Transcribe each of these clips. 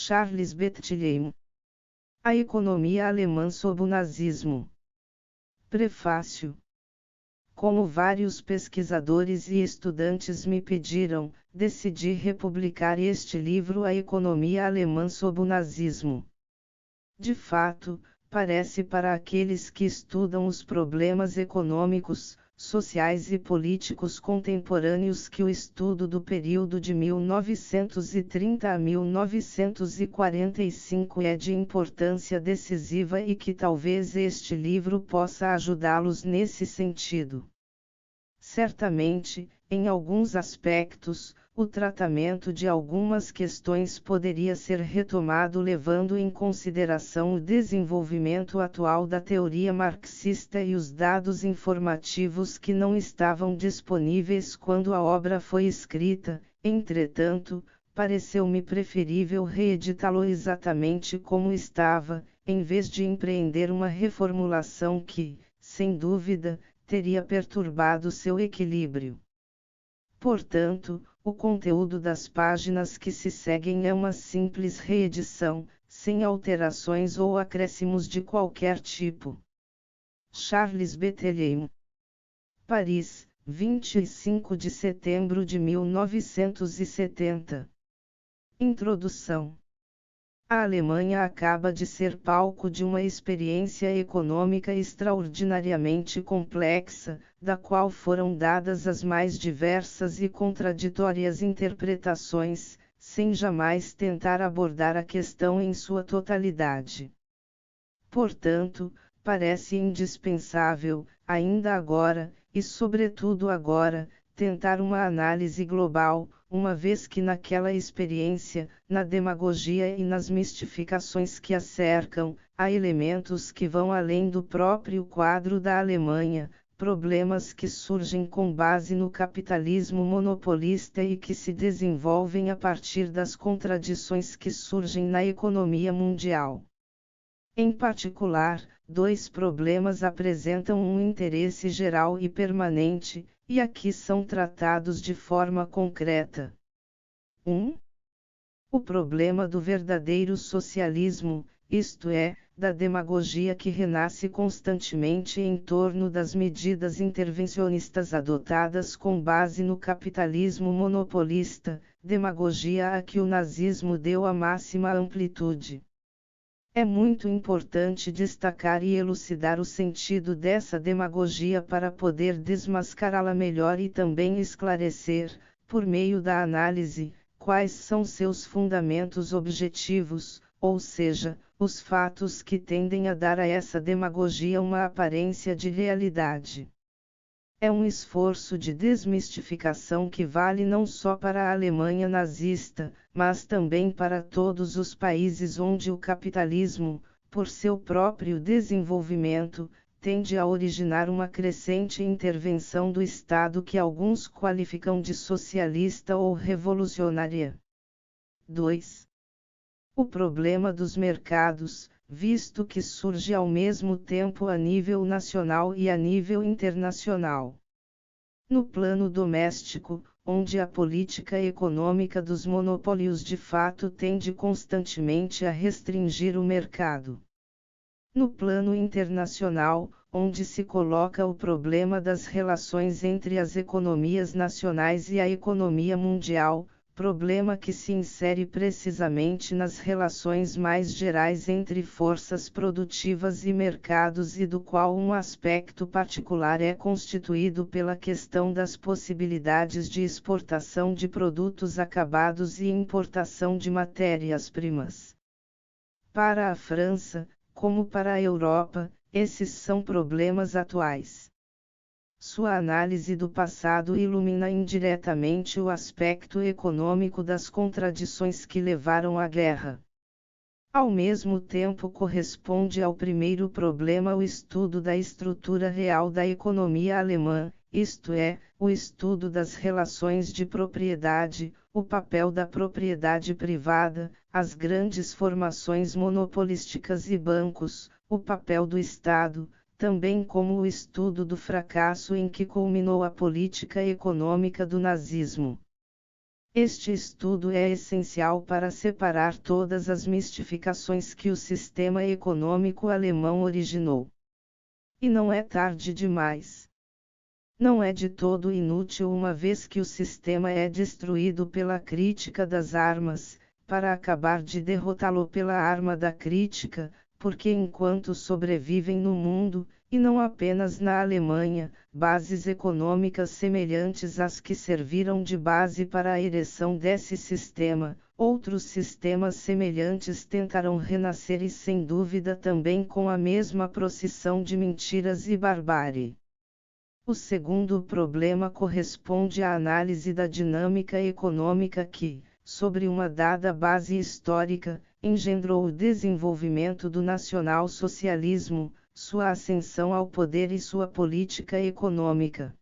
Charles Bettelheim. A economia alemã sob o nazismo. Prefácio. Como vários pesquisadores e estudantes me pediram, decidi republicar este livro A Economia Alemã sob o Nazismo. De fato, parece para aqueles que estudam os problemas econômicos, sociais e políticos contemporâneos que o estudo do período de 1930 a 1945 é de importância decisiva e que talvez este livro possa ajudá-los nesse sentido. Certamente, em alguns aspectos, o tratamento de algumas questões poderia ser retomado levando em consideração o desenvolvimento atual da teoria marxista e os dados informativos que não estavam disponíveis quando a obra foi escrita. Entretanto, pareceu-me preferível reeditá-lo exatamente como estava, em vez de empreender uma reformulação que, sem dúvida, teria perturbado seu equilíbrio. Portanto, o conteúdo das páginas que se seguem é uma simples reedição, sem alterações ou acréscimos de qualquer tipo. Charles Bettelheim. Paris, 25 de setembro de 1970. Introdução. A Alemanha acaba de ser palco de uma experiência econômica extraordinariamente complexa, da qual foram dadas as mais diversas e contraditórias interpretações, sem jamais tentar abordar a questão em sua totalidade. Portanto, parece indispensável, ainda agora, e sobretudo agora, tentar uma análise global, uma vez que naquela experiência, na demagogia e nas mistificações que a cercam, há elementos que vão além do próprio quadro da Alemanha, problemas que surgem com base no capitalismo monopolista e que se desenvolvem a partir das contradições que surgem na economia mundial. Em particular, dois problemas apresentam um interesse geral e permanente, e aqui são tratados de forma concreta. 1. O problema do verdadeiro socialismo, isto é, da demagogia que renasce constantemente em torno das medidas intervencionistas adotadas com base no capitalismo monopolista, demagogia a que o nazismo deu a máxima amplitude. É muito importante destacar e elucidar o sentido dessa demagogia para poder desmascará-la melhor e também esclarecer, por meio da análise, quais são seus fundamentos objetivos, ou seja, os fatos que tendem a dar a essa demagogia uma aparência de realidade. É um esforço de desmistificação que vale não só para a Alemanha nazista, mas também para todos os países onde o capitalismo, por seu próprio desenvolvimento, tende a originar uma crescente intervenção do Estado que alguns qualificam de socialista ou revolucionária. 2. O problema dos mercados, visto que surge ao mesmo tempo a nível nacional e a nível internacional. No plano doméstico, onde a política econômica dos monopólios de fato tende constantemente a restringir o mercado. No plano internacional, onde se coloca o problema das relações entre as economias nacionais e a economia mundial, problema que se insere precisamente nas relações mais gerais entre forças produtivas e mercados e do qual um aspecto particular é constituído pela questão das possibilidades de exportação de produtos acabados e importação de matérias-primas. Para a França, como para a Europa, esses são problemas atuais. Sua análise do passado ilumina indiretamente o aspecto econômico das contradições que levaram à guerra. Ao mesmo tempo corresponde ao primeiro problema o estudo da estrutura real da economia alemã, isto é, o estudo das relações de propriedade, o papel da propriedade privada, as grandes formações monopolísticas e bancos, o papel do Estado, também como o estudo do fracasso em que culminou a política econômica do nazismo. Este estudo é essencial para separar todas as mistificações que o sistema econômico alemão originou. E não é tarde demais. Não é de todo inútil, uma vez que o sistema é destruído pela crítica das armas, para acabar de derrotá-lo pela arma da crítica, porque enquanto sobrevivem no mundo, e não apenas na Alemanha, bases econômicas semelhantes às que serviram de base para a ereção desse sistema, outros sistemas semelhantes tentarão renascer e sem dúvida também com a mesma procissão de mentiras e barbárie. O segundo problema corresponde à análise da dinâmica econômica que, sobre uma dada base histórica, engendrou o desenvolvimento do nacional-socialismo, sua ascensão ao poder e sua política econômica.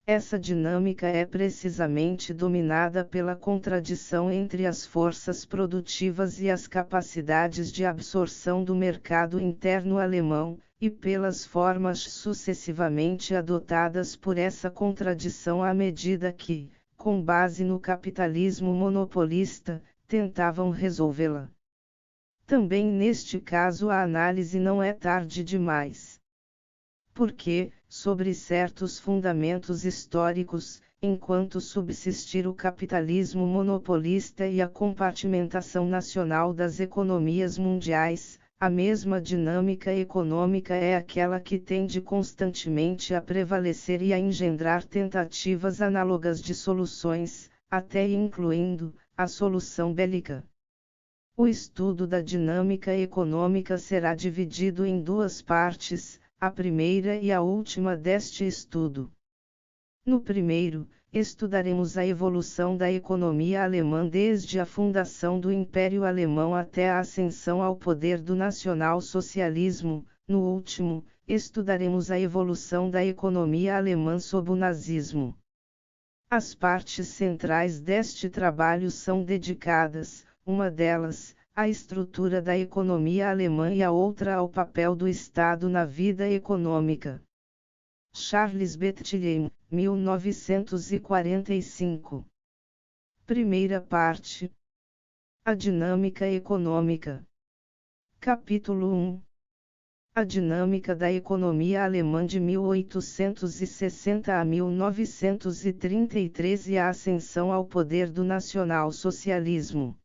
Essa dinâmica é precisamente dominada pela contradição entre as forças produtivas e as capacidades de absorção do mercado interno alemão, e pelas formas sucessivamente adotadas por essa contradição à medida que, com base no capitalismo monopolista, tentavam resolvê-la. Também neste caso a análise não é tarde demais. Porque, sobre certos fundamentos históricos, enquanto subsistir o capitalismo monopolista e a compartimentação nacional das economias mundiais, a mesma dinâmica econômica é aquela que tende constantemente a prevalecer e a engendrar tentativas análogas de soluções, até e incluindo a solução bélica. O estudo da dinâmica econômica será dividido em duas partes, a primeira e a última deste estudo. No primeiro, estudaremos a evolução da economia alemã desde a fundação do Império Alemão até a ascensão ao poder do nacional-socialismo. No último, estudaremos a evolução da economia alemã sob o nazismo. As partes centrais deste trabalho são dedicadas, uma delas, à estrutura da economia alemã e a outra ao papel do Estado na vida econômica. Charles Bethlehem, 1945. Primeira parte. A dinâmica econômica. Capítulo 1. A dinâmica da economia alemã de 1860 a 1933 e a ascensão ao poder do nacional-socialismo.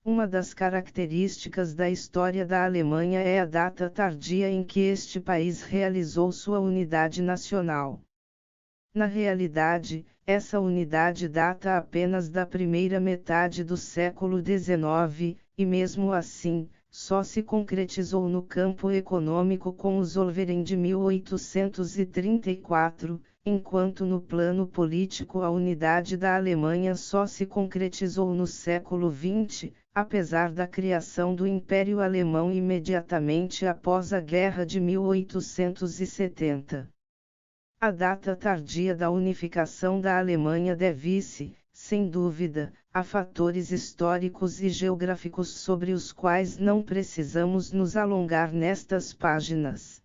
Uma das características da história da Alemanha é a data tardia em que este país realizou sua unidade nacional. Na realidade, essa unidade data apenas da primeira metade do século XIX, e mesmo assim, só se concretizou no campo econômico com o Zollverein de 1834, enquanto no plano político a unidade da Alemanha só se concretizou no século XX, apesar da criação do Império Alemão imediatamente após a Guerra de 1870. A data tardia da unificação da Alemanha deve-se, sem dúvida, a fatores históricos e geográficos sobre os quais não precisamos nos alongar nestas páginas.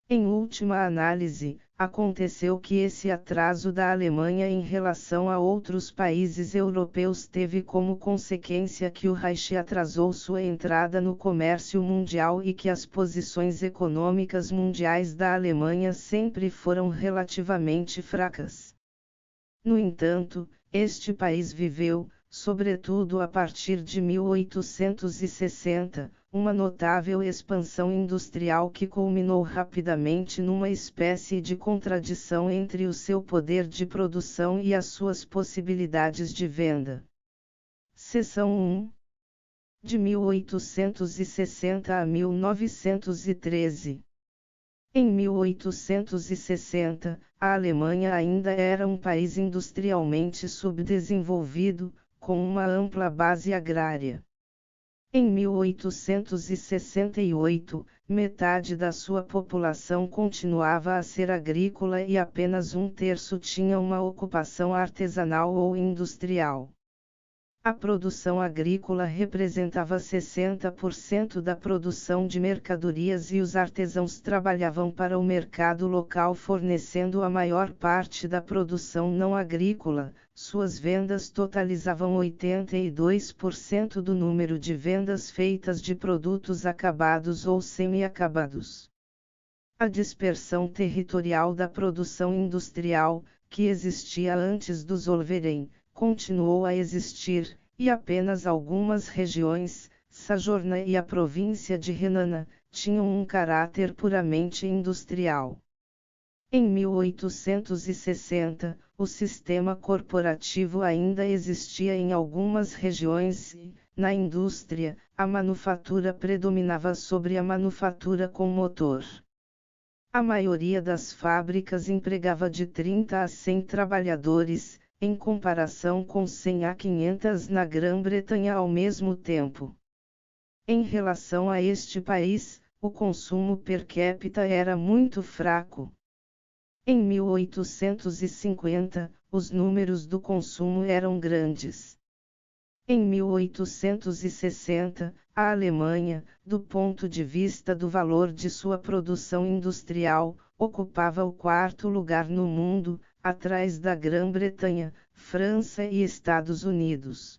Em última análise, aconteceu que esse atraso da Alemanha em relação a outros países europeus teve como consequência que o Reich atrasou sua entrada no comércio mundial e que as posições econômicas mundiais da Alemanha sempre foram relativamente fracas. No entanto, este país viveu, sobretudo a partir de 1860, uma notável expansão industrial que culminou rapidamente numa espécie de contradição entre o seu poder de produção e as suas possibilidades de venda. Seção 1. De 1860 a 1913. Em 1860, a Alemanha ainda era um país industrialmente subdesenvolvido, com uma ampla base agrária. Em 1868, metade da sua população continuava a ser agrícola e apenas um terço tinha uma ocupação artesanal ou industrial. A produção agrícola representava 60% da produção de mercadorias e os artesãos trabalhavam para o mercado local fornecendo a maior parte da produção não agrícola. Suas vendas totalizavam 82% do número de vendas feitas de produtos acabados ou semi-acabados. A dispersão territorial da produção industrial, que existia antes do Zollverein, continuou a existir, e apenas algumas regiões, Sajorna e a província de Renana, tinham um caráter puramente industrial. Em 1860, o sistema corporativo ainda existia em algumas regiões e, na indústria, a manufatura predominava sobre a manufatura com motor. A maioria das fábricas empregava de 30 a 100 trabalhadores, em comparação com 100 a 500 na Grã-Bretanha ao mesmo tempo. Em relação a este país, o consumo per capita era muito fraco. Em 1850, os números do consumo eram grandes. Em 1860, a Alemanha, do ponto de vista do valor de sua produção industrial, ocupava o quarto lugar no mundo, atrás da Grã-Bretanha, França e Estados Unidos.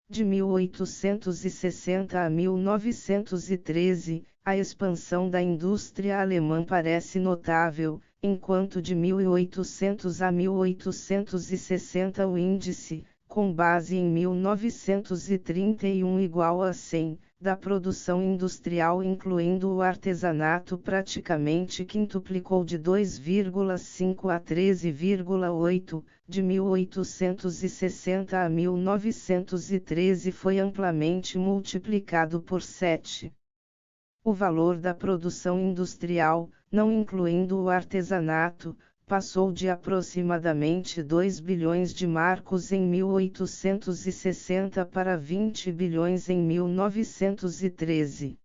De 1860 a 1913, a expansão da indústria alemã parece notável, enquanto de 1800 a 1860 o índice, com base em 1931 igual a 100, da produção industrial incluindo o artesanato praticamente quintuplicou de 2,5 a 13,8, de 1860 a 1913 foi amplamente multiplicado por 7. O valor da produção industrial, não incluindo o artesanato, passou de aproximadamente 2 bilhões de marcos em 1860 para 20 bilhões em 1913.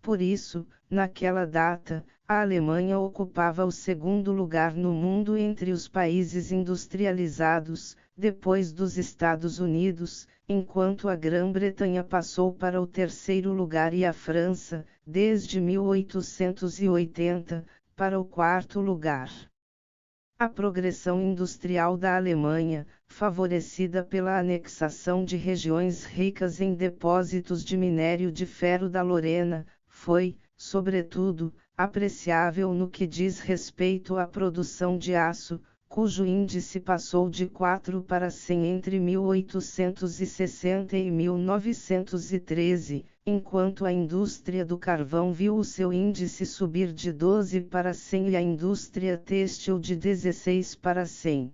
Por isso, naquela data, a Alemanha ocupava o segundo lugar no mundo entre os países industrializados, depois dos Estados Unidos, enquanto a Grã-Bretanha passou para o terceiro lugar e a França, desde 1880, para o quarto lugar. A progressão industrial da Alemanha, favorecida pela anexação de regiões ricas em depósitos de minério de ferro da Lorena, foi, sobretudo, apreciável no que diz respeito à produção de aço, cujo índice passou de 4 para 100 entre 1860 e 1913, enquanto a indústria do carvão viu o seu índice subir de 12 para 100 e a indústria têxtil de 16 para 100.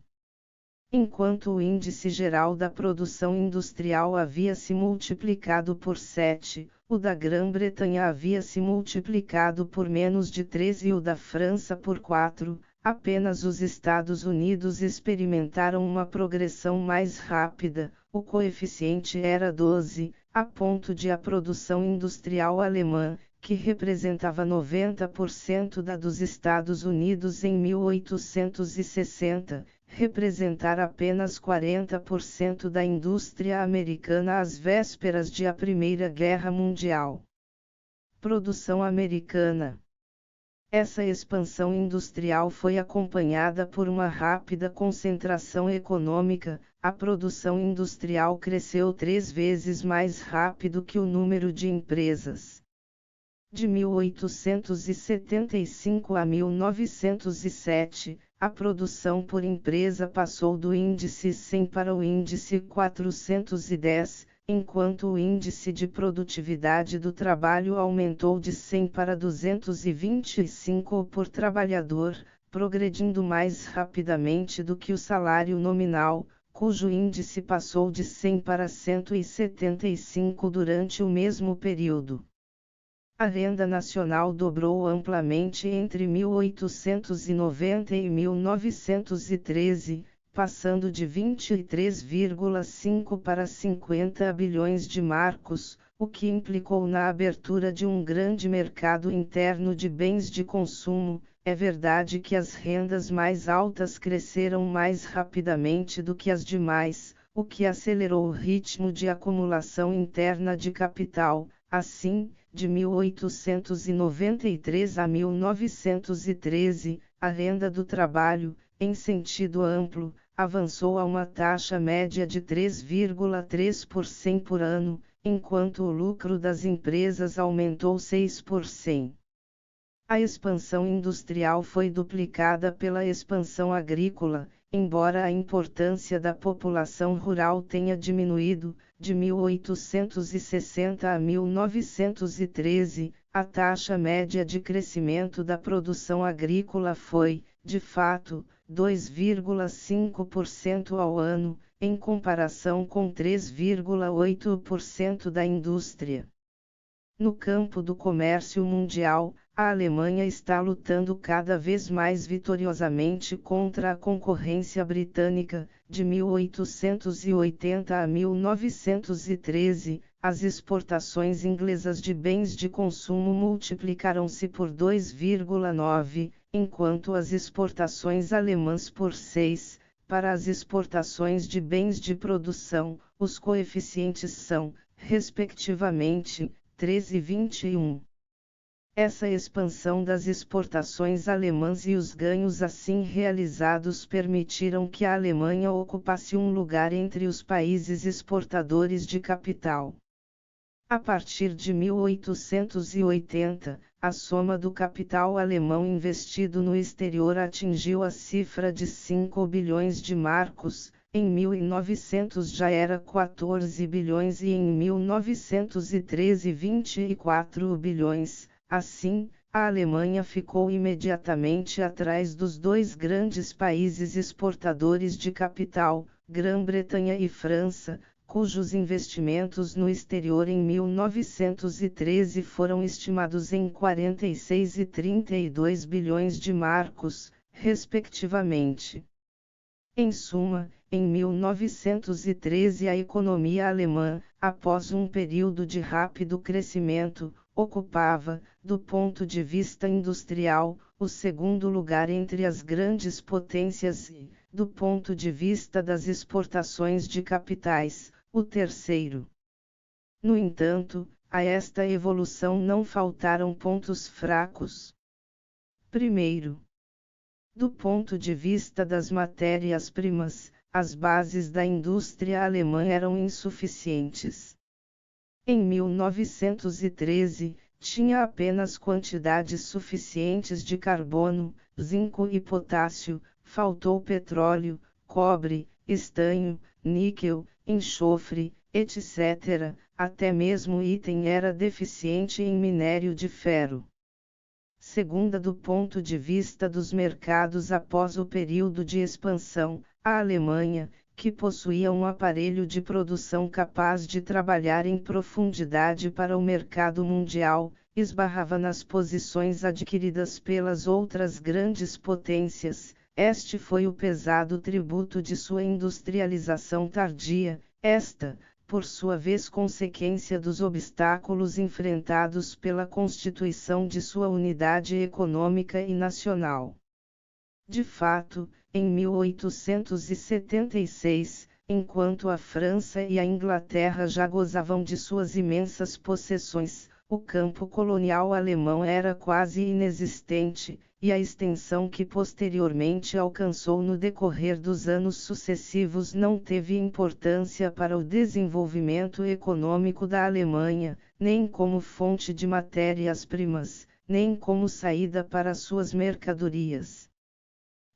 Enquanto o índice geral da produção industrial havia se multiplicado por 7, o da Grã-Bretanha havia se multiplicado por menos de 13 e o da França por 4. Apenas os Estados Unidos experimentaram uma progressão mais rápida, o coeficiente era 12, a ponto de a produção industrial alemã, que representava 90% da dos Estados Unidos em 1860, representar apenas 40% da indústria americana às vésperas de a Primeira Guerra Mundial. Produção americana. Essa expansão industrial foi acompanhada por uma rápida concentração econômica. A produção industrial cresceu 3 vezes mais rápido que o número de empresas. De 1875 a 1907, a produção por empresa passou do índice 100 para o índice 410, enquanto o índice de produtividade do trabalho aumentou de 100 para 225 por trabalhador, progredindo mais rapidamente do que o salário nominal, cujo índice passou de 100 para 175 durante o mesmo período. A renda nacional dobrou amplamente entre 1890 e 1913, passando de 23,5 para 50 bilhões de marcos, o que implicou na abertura de um grande mercado interno de bens de consumo. É verdade que as rendas mais altas cresceram mais rapidamente do que as demais, o que acelerou o ritmo de acumulação interna de capital. Assim, de 1893 a 1913, a renda do trabalho, em sentido amplo, avançou a uma taxa média de 3,3% por ano, enquanto o lucro das empresas aumentou 6%. A expansão industrial foi duplicada pela expansão agrícola, embora a importância da população rural tenha diminuído. De 1860 a 1913, a taxa média de crescimento da produção agrícola foi, de fato, 2,5% ao ano, em comparação com 3,8% da indústria. No campo do comércio mundial, a Alemanha está lutando cada vez mais vitoriosamente contra a concorrência britânica. De 1880 a 1913, as exportações inglesas de bens de consumo multiplicaram-se por 2,9, enquanto as exportações alemãs por 6. Para as exportações de bens de produção, os coeficientes são, respectivamente, 13 e 21. Essa expansão das exportações alemãs e os ganhos assim realizados permitiram que a Alemanha ocupasse um lugar entre os países exportadores de capital. A partir de 1880, a soma do capital alemão investido no exterior atingiu a cifra de 5 bilhões de marcos. Em 1900 já era 14 bilhões e em 1913 24 bilhões. Assim, a Alemanha ficou imediatamente atrás dos dois grandes países exportadores de capital, Grã-Bretanha e França, cujos investimentos no exterior em 1913 foram estimados em 46 e 32 bilhões de marcos, respectivamente. Em suma, em 1913 a economia alemã, após um período de rápido crescimento, ocupava, do ponto de vista industrial, o segundo lugar entre as grandes potências e, do ponto de vista das exportações de capitais, o terceiro. No entanto, a esta evolução não faltaram pontos fracos. Primeiro, do ponto de vista das matérias-primas, as bases da indústria alemã eram insuficientes. Em 1913, tinha apenas quantidades suficientes de carbono, zinco e potássio, faltou petróleo, cobre, estanho, níquel, enxofre, etc., até mesmo o item era deficiente em minério de ferro. Segunda, do ponto de vista dos mercados após o período de expansão, a Alemanha, que possuía um aparelho de produção capaz de trabalhar em profundidade para o mercado mundial, esbarrava nas posições adquiridas pelas outras grandes potências. Este foi o pesado tributo de sua industrialização tardia, esta, por sua vez, consequência dos obstáculos enfrentados pela constituição de sua unidade econômica e nacional. De fato, em 1876, enquanto a França e a Inglaterra já gozavam de suas imensas possessões, o campo colonial alemão era quase inexistente, e a extensão que posteriormente alcançou no decorrer dos anos sucessivos não teve importância para o desenvolvimento econômico da Alemanha, nem como fonte de matérias-primas, nem como saída para suas mercadorias.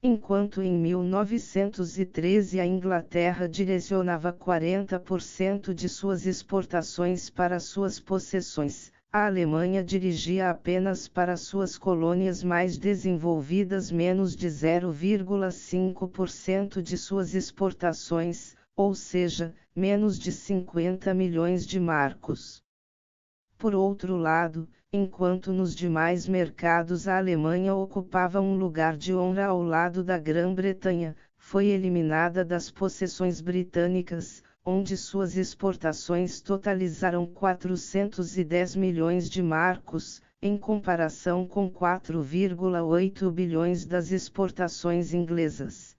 Enquanto em 1913 a Inglaterra direcionava 40% de suas exportações para suas possessões, a Alemanha dirigia apenas para suas colônias mais desenvolvidas menos de 0,5% de suas exportações, ou seja, menos de 50 milhões de marcos. Por outro lado, enquanto nos demais mercados a Alemanha ocupava um lugar de honra ao lado da Grã-Bretanha, foi eliminada das possessões britânicas, onde suas exportações totalizaram 410 milhões de marcos, em comparação com 4,8 bilhões das exportações inglesas.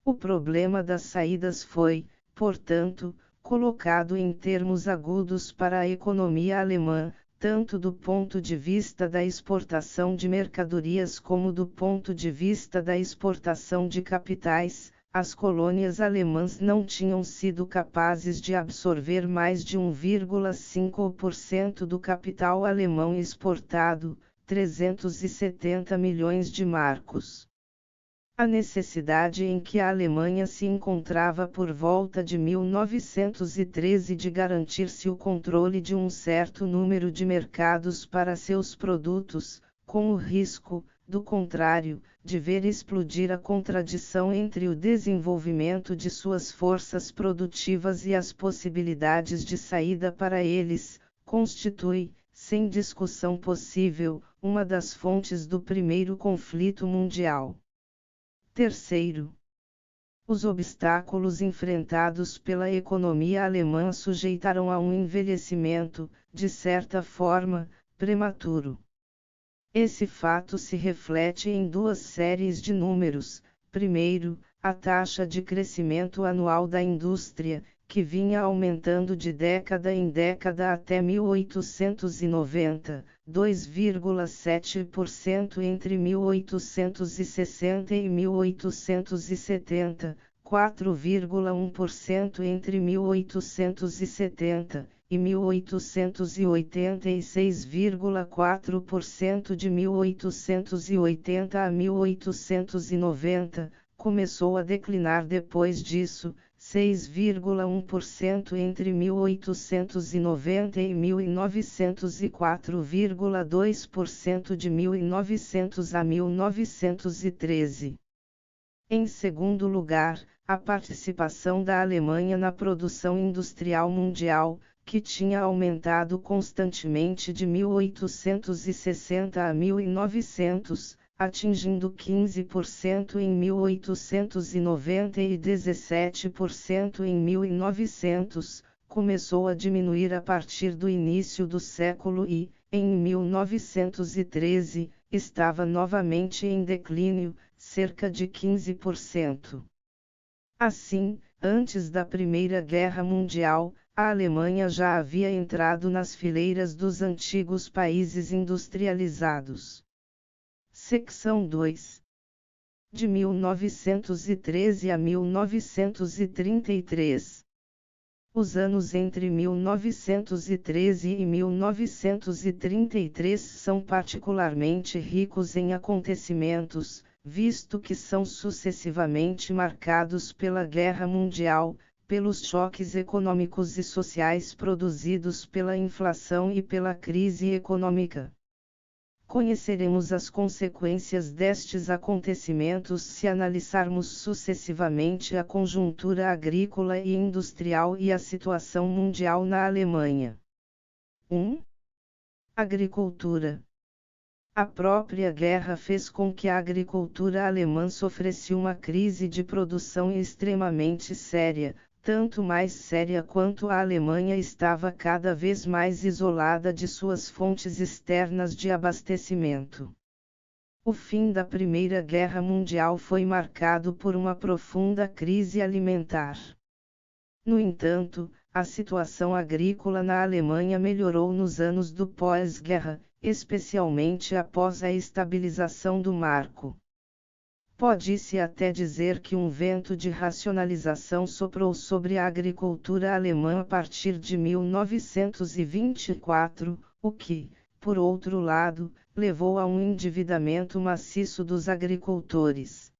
O problema das saídas foi, portanto, colocado em termos agudos para a economia alemã, tanto do ponto de vista da exportação de mercadorias como do ponto de vista da exportação de capitais. As colônias alemãs não tinham sido capazes de absorver mais de 1,5% do capital alemão exportado, 370 milhões de marcos. A necessidade em que a Alemanha se encontrava por volta de 1913 de garantir-se o controle de um certo número de mercados para seus produtos, com o risco, do contrário, de ver explodir a contradição entre o desenvolvimento de suas forças produtivas e as possibilidades de saída para eles, constitui, sem discussão possível, uma das fontes do primeiro conflito mundial. Terceiro, os obstáculos enfrentados pela economia alemã sujeitaram a um envelhecimento, de certa forma, prematuro. Esse fato se reflete em duas séries de números. Primeiro, a taxa de crescimento anual da indústria, que vinha aumentando de década em década até 1890, 2,7% entre 1860 e 1870, 4,1% entre 1870 e 1880 e 6,4% de 1880 a 1890, começou a declinar depois disso, 6,1% entre 1890 e 1900 e 4,2% de 1900 a 1913. Em segundo lugar, a participação da Alemanha na produção industrial mundial, que tinha aumentado constantemente de 1860 a 1900, atingindo 15% em 1890 e 17% em 1900, começou a diminuir a partir do início do século e, em 1913, estava novamente em declínio, cerca de 15%. Assim, antes da Primeira Guerra Mundial, a Alemanha já havia entrado nas fileiras dos antigos países industrializados. Seção 2. De 1913 a 1933. Os anos entre 1913 e 1933 são particularmente ricos em acontecimentos, visto que são sucessivamente marcados pela Guerra Mundial, pelos choques econômicos e sociais produzidos pela inflação e pela crise econômica. Conheceremos as consequências destes acontecimentos se analisarmos sucessivamente a conjuntura agrícola e industrial e a situação mundial na Alemanha. 1. Agricultura. A própria guerra fez com que a agricultura alemã sofresse uma crise de produção extremamente séria, tanto mais séria quanto a Alemanha estava cada vez mais isolada de suas fontes externas de abastecimento. O fim da Primeira Guerra Mundial foi marcado por uma profunda crise alimentar. No entanto, a situação agrícola na Alemanha melhorou nos anos do pós-guerra, especialmente após a estabilização do marco. Pode-se até dizer que um vento de racionalização soprou sobre a agricultura alemã a partir de 1924, o que, por outro lado, levou a um endividamento maciço dos agricultores.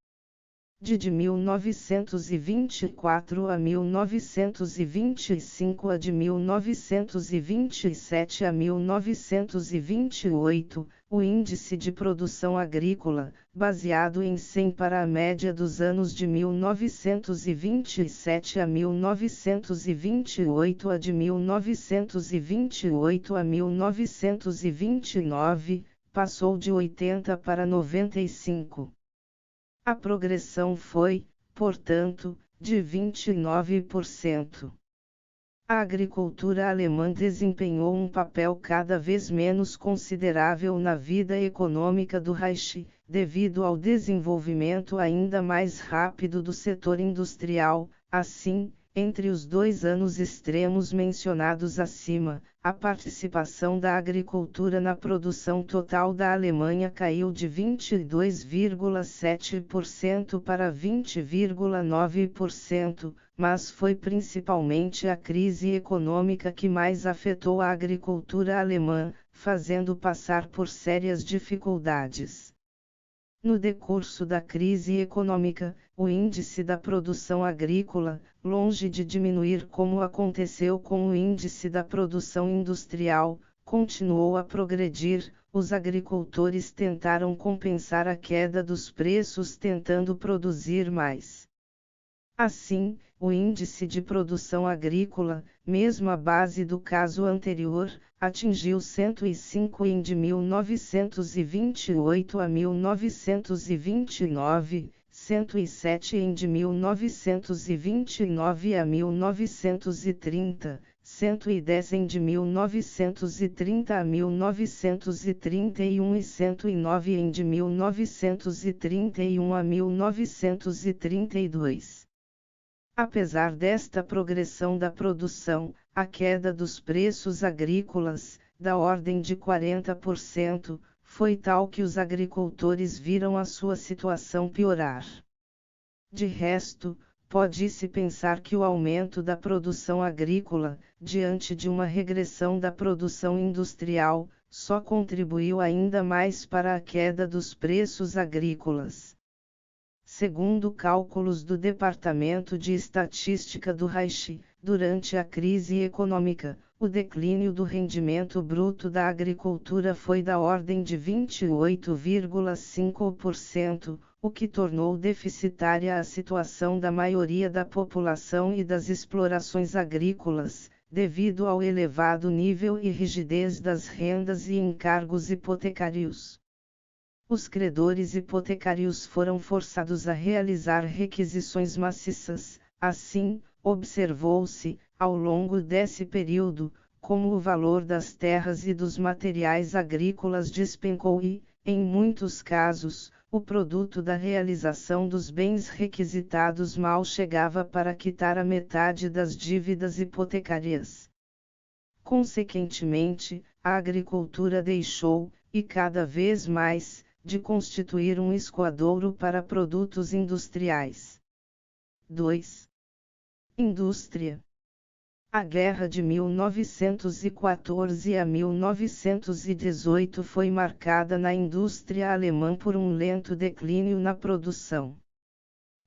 De 1924 a 1925 a de 1927 a 1928, o índice de produção agrícola, baseado em 100 para a média dos anos de 1927 a 1928 a de 1928 a 1929, passou de 80 para 95. A progressão foi, portanto, de 29%. A agricultura alemã desempenhou um papel cada vez menos considerável na vida econômica do Reich, devido ao desenvolvimento ainda mais rápido do setor industrial. Assim, Entre os 2 anos extremos mencionados acima, a participação da agricultura na produção total da Alemanha caiu de 22,7% para 20,9%, mas foi principalmente a crise econômica que mais afetou a agricultura alemã, fazendo passar por sérias dificuldades. No decurso da crise econômica, o índice da produção agrícola, longe de diminuir como aconteceu com o índice da produção industrial, continuou a progredir. Os agricultores tentaram compensar a queda dos preços tentando produzir mais. Assim, o índice de produção agrícola, mesmo à base do caso anterior, atingiu 105 em de 1928 a 1929, 107 em de 1929 a 1930, 110 em de 1930 a 1931 e 109 em de 1931 a 1932. Apesar desta progressão da produção, a queda dos preços agrícolas, da ordem de 40%, foi tal que os agricultores viram a sua situação piorar. De resto, pode-se pensar que o aumento da produção agrícola, diante de uma regressão da produção industrial, só contribuiu ainda mais para a queda dos preços agrícolas. Segundo cálculos do Departamento de Estatística do Reich, durante a crise econômica, o declínio do rendimento bruto da agricultura foi da ordem de 28,5%, o que tornou deficitária a situação da maioria da população e das explorações agrícolas, devido ao elevado nível e rigidez das rendas e encargos hipotecários. Os credores hipotecários foram forçados a realizar requisições maciças. Assim, observou-se, ao longo desse período, como o valor das terras e dos materiais agrícolas despencou e, em muitos casos, o produto da realização dos bens requisitados mal chegava para quitar a metade das dívidas hipotecárias. Consequentemente, a agricultura deixou, e cada vez mais, de constituir um escoadouro para produtos industriais. 2. Indústria. A guerra de 1914 a 1918 foi marcada na indústria alemã por um lento declínio na produção.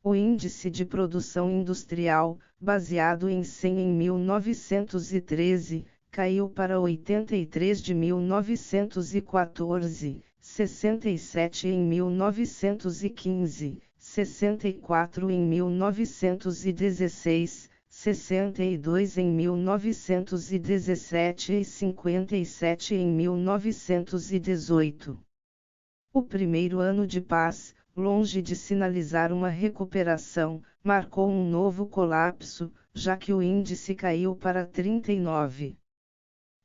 O índice de produção industrial, baseado em 100 em 1913, caiu para 83 de 1914, 67 em 1915, 64 em 1916, 62 em 1917 e 57 em 1918. O primeiro ano de paz, longe de sinalizar uma recuperação, marcou um novo colapso, já que o índice caiu para 39.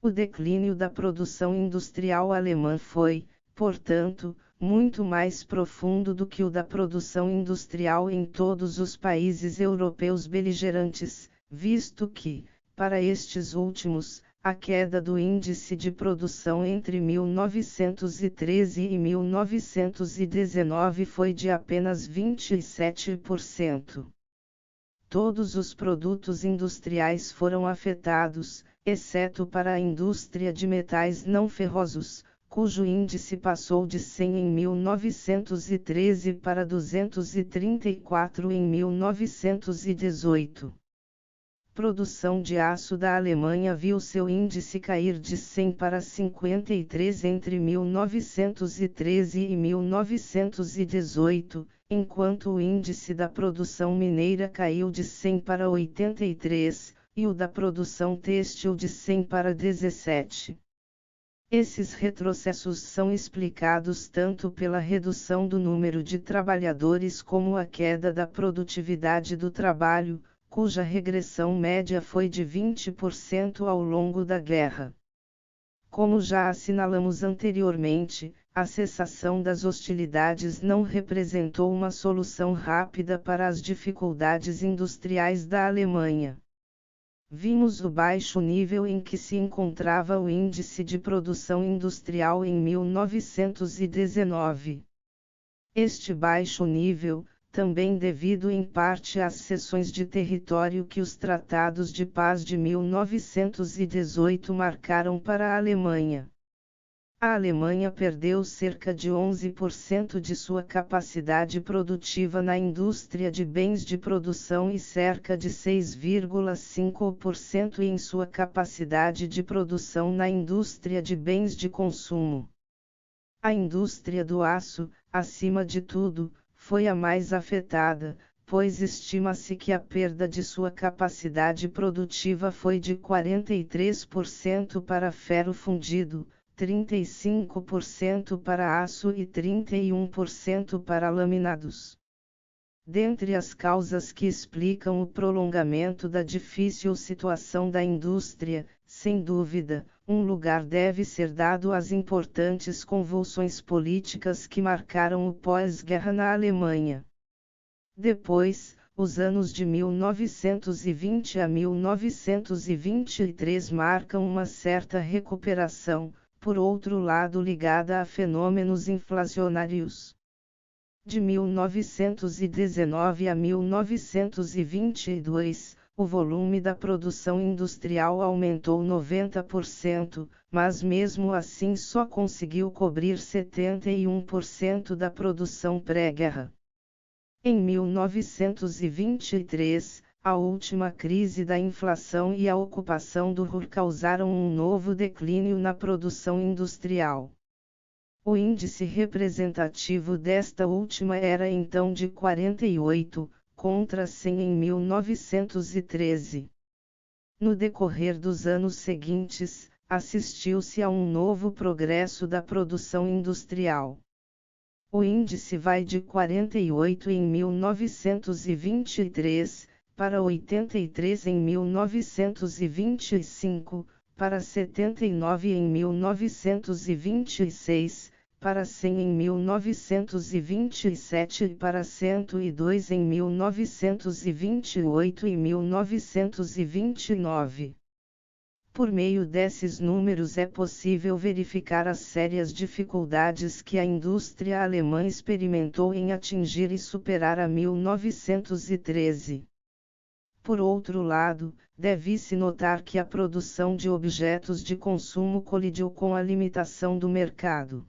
O declínio da produção industrial alemã foi, portanto, muito mais profundo do que o da produção industrial em todos os países europeus beligerantes, visto que, para estes últimos, a queda do índice de produção entre 1913 e 1919 foi de apenas 27%. Todos os produtos industriais foram afetados, exceto para a indústria de metais não ferrosos, cujo índice passou de 100 em 1913 para 234 em 1918. Produção de aço da Alemanha viu seu índice cair de 100 para 53 entre 1913 e 1918, enquanto o índice da produção mineira caiu de 100 para 83, e o da produção têxtil de 100 para 17. Esses retrocessos são explicados tanto pela redução do número de trabalhadores como a queda da produtividade do trabalho, cuja regressão média foi de 20% ao longo da guerra. Como já assinalamos anteriormente, a cessação das hostilidades não representou uma solução rápida para as dificuldades industriais da Alemanha. Vimos o baixo nível em que se encontrava o índice de produção industrial em 1919. Este baixo nível, também devido em parte às cessões de território que os tratados de paz de 1918 marcaram para a Alemanha. A Alemanha perdeu cerca de 11% de sua capacidade produtiva na indústria de bens de produção e cerca de 6,5% em sua capacidade de produção na indústria de bens de consumo. A indústria do aço, acima de tudo, foi a mais afetada, pois estima-se que a perda de sua capacidade produtiva foi de 43% para ferro fundido, 35% para aço e 31% para laminados. Dentre as causas que explicam o prolongamento da difícil situação da indústria, sem dúvida, um lugar deve ser dado às importantes convulsões políticas que marcaram o pós-guerra na Alemanha. Depois, os anos de 1920 a 1923 marcam uma certa recuperação, por outro lado ligada a fenômenos inflacionários. De 1919 a 1922, o volume da produção industrial aumentou 90%, mas mesmo assim só conseguiu cobrir 71% da produção pré-guerra. Em 1923, a última crise da inflação e a ocupação do Ruhr causaram um novo declínio na produção industrial. O índice representativo desta última era então de 48, contra 100 em 1913. No decorrer dos anos seguintes, assistiu-se a um novo progresso da produção industrial. O índice vai de 48 em 1923, para 83 em 1925, para 79 em 1926, para 100 em 1927 e para 102 em 1928 e 1929. Por meio desses números é possível verificar as sérias dificuldades que a indústria alemã experimentou em atingir e superar a 1913. Por outro lado, deve-se notar que a produção de objetos de consumo colidiu com a limitação do mercado.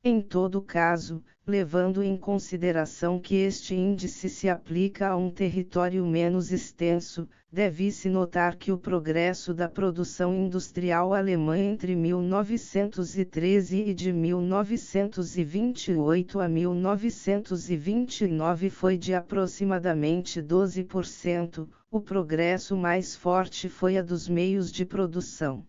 Em todo caso, levando em consideração que este índice se aplica a um território menos extenso, deve-se notar que o progresso da produção industrial alemã entre 1913 e de 1928 a 1929 foi de aproximadamente 12%, o progresso mais forte foi a dos meios de produção.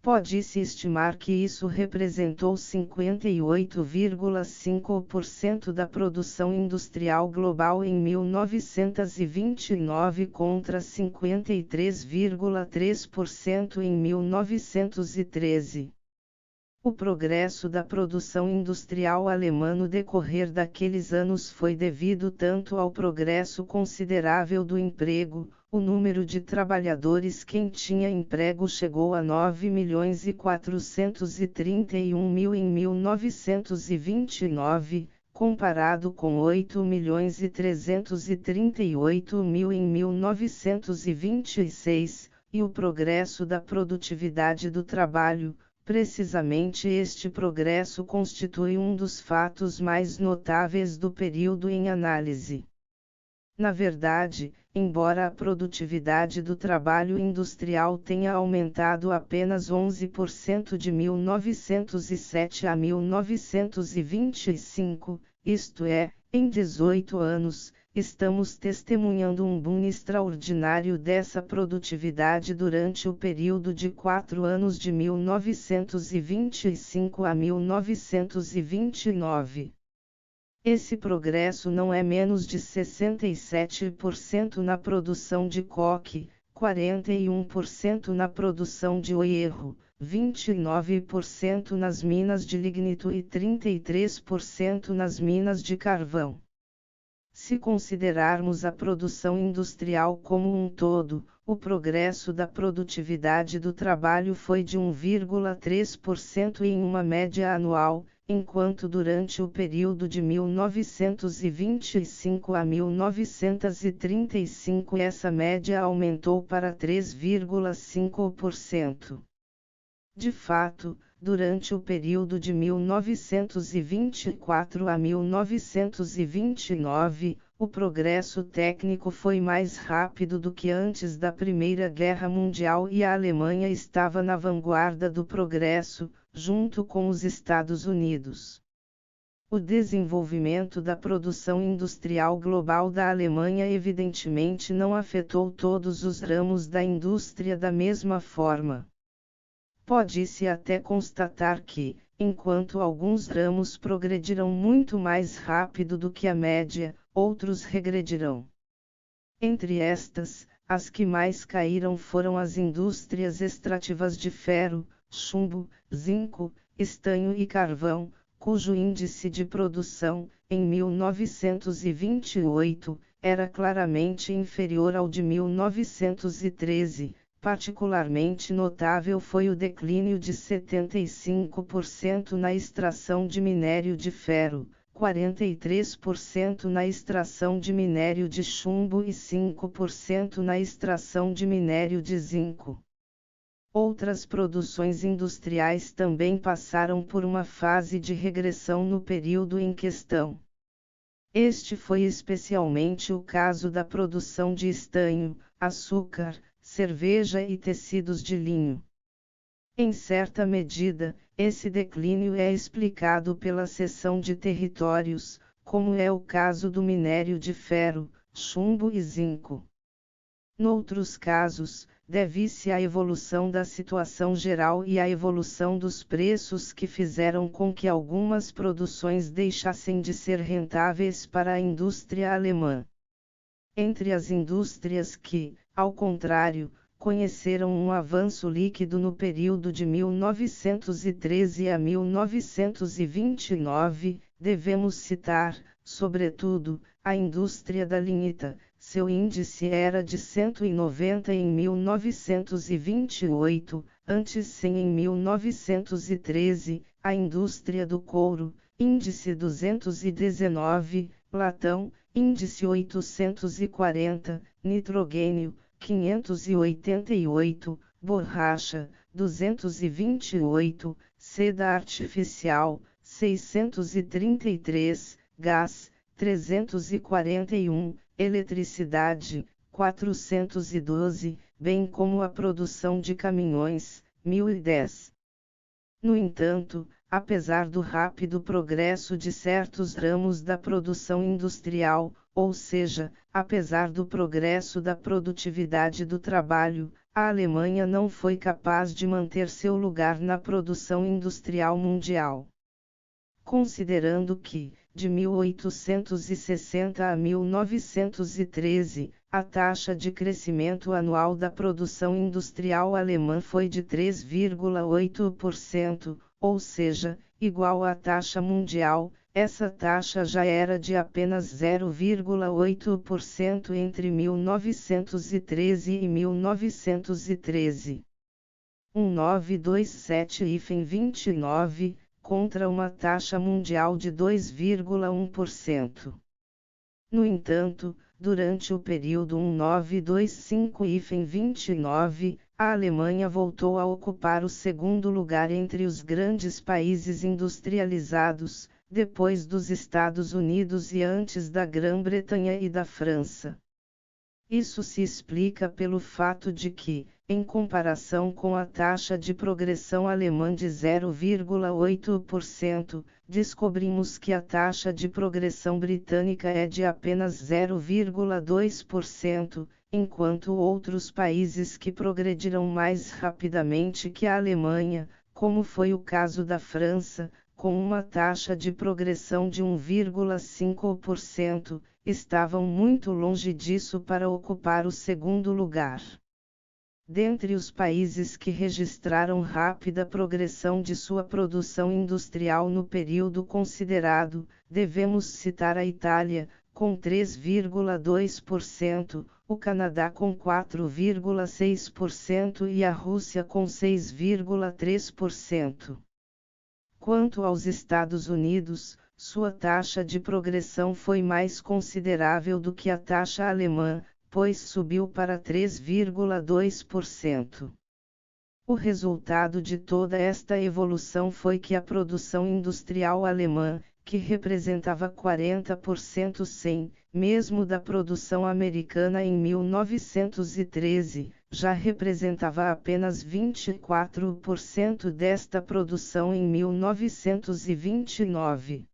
Pode-se estimar que isso representou 58,5% da produção industrial global em 1929 contra 53,3% em 1913. O progresso da produção industrial alemã no decorrer daqueles anos foi devido tanto ao progresso considerável do emprego. O número de trabalhadores que tinha emprego chegou a 9.431.000 em 1929, comparado com 8.338.000 em 1926, e o progresso da produtividade do trabalho. Precisamente este progresso constitui um dos fatos mais notáveis do período em análise. Na verdade, embora a produtividade do trabalho industrial tenha aumentado apenas 11% de 1907 a 1925, isto é, em 18 anos, estamos testemunhando um boom extraordinário dessa produtividade durante o período de 4 anos de 1925 a 1929. Esse progresso não é menos de 67% na produção de coque, 41% na produção de hierro, 29% nas minas de lignito e 33% nas minas de carvão. Se considerarmos a produção industrial como um todo, o progresso da produtividade do trabalho foi de 1,3% em uma média anual, enquanto durante o período de 1925 a 1935 essa média aumentou para 3,5%. De fato, durante o período de 1924 a 1929, o progresso técnico foi mais rápido do que antes da Primeira Guerra Mundial e a Alemanha estava na vanguarda do progresso, junto com os Estados Unidos. O desenvolvimento da produção industrial global da Alemanha evidentemente não afetou todos os ramos da indústria da mesma forma. Pode-se até constatar que, enquanto alguns ramos progredirão muito mais rápido do que a média, outros regredirão. Entre estas, as que mais caíram foram as indústrias extrativas de ferro, chumbo, zinco, estanho e carvão, cujo índice de produção, em 1928, era claramente inferior ao de 1913. Particularmente notável foi o declínio de 75% na extração de minério de ferro, 43% na extração de minério de chumbo e 5% na extração de minério de zinco. Outras produções industriais também passaram por uma fase de regressão no período em questão. Este foi especialmente o caso da produção de estanho, açúcar, cerveja e tecidos de linho. Em certa medida, esse declínio é explicado pela cessão de territórios, como é o caso do minério de ferro, chumbo e zinco. Noutros casos, deve-se à evolução da situação geral e à evolução dos preços que fizeram com que algumas produções deixassem de ser rentáveis para a indústria alemã. Entre as indústrias que, ao contrário, conheceram um avanço líquido no período de 1913 a 1929, devemos citar, sobretudo, a indústria da lignita. Seu índice era de 190 em 1928, antes 100 em 1913, a indústria do couro, índice 219, latão, índice 840, nitrogênio, 588, borracha, 228, seda artificial, 633, gás, 341, eletricidade, 412, bem como a produção de caminhões, 1010. No entanto, apesar do rápido progresso de certos ramos da produção industrial, ou seja, apesar do progresso da produtividade do trabalho, a Alemanha não foi capaz de manter seu lugar na produção industrial mundial. Considerando que, de 1860 a 1913, a taxa de crescimento anual da produção industrial alemã foi de 3,8%, ou seja, igual à taxa mundial, essa taxa já era de apenas 0,8% entre 1913 e 1913. 1927-29, contra uma taxa mundial de 2,1%. No entanto, durante o período 1925-29, a Alemanha voltou a ocupar o segundo lugar entre os grandes países industrializados, depois dos Estados Unidos e antes da Grã-Bretanha e da França. Isso se explica pelo fato de que, em comparação com a taxa de progressão alemã de 0,8%, descobrimos que a taxa de progressão britânica é de apenas 0,2%, enquanto outros países que progrediram mais rapidamente que a Alemanha, como foi o caso da França, com uma taxa de progressão de 1,5%, estavam muito longe disso para ocupar o segundo lugar. Dentre os países que registraram rápida progressão de sua produção industrial no período considerado, devemos citar a Itália, com 3,2%, o Canadá com 4,6% e a Rússia com 6,3%. Quanto aos Estados Unidos, sua taxa de progressão foi mais considerável do que a taxa alemã, pois subiu para 3,2%. O resultado de toda esta evolução foi que a produção industrial alemã, que representava 40% mesmo da produção americana em 1913, já representava apenas 24% desta produção em 1929.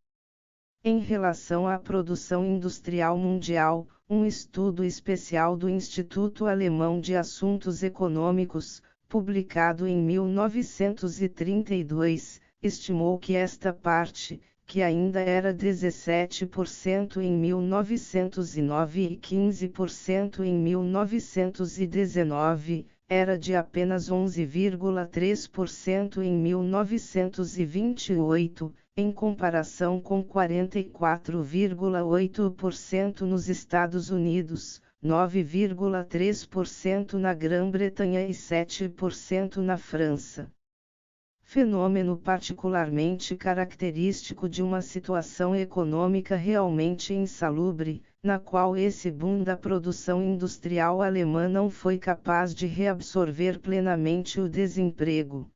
Em relação à produção industrial mundial, um estudo especial do Instituto Alemão de Assuntos Econômicos, publicado em 1932, estimou que esta parte, que ainda era 17% em 1909 e 15% em 1919, era de apenas 11,3% em 1928, em comparação com 44,8% nos Estados Unidos, 9,3% na Grã-Bretanha e 7% na França. Fenômeno particularmente característico de uma situação econômica realmente insalubre, na qual esse boom da produção industrial alemã não foi capaz de reabsorver plenamente o desemprego.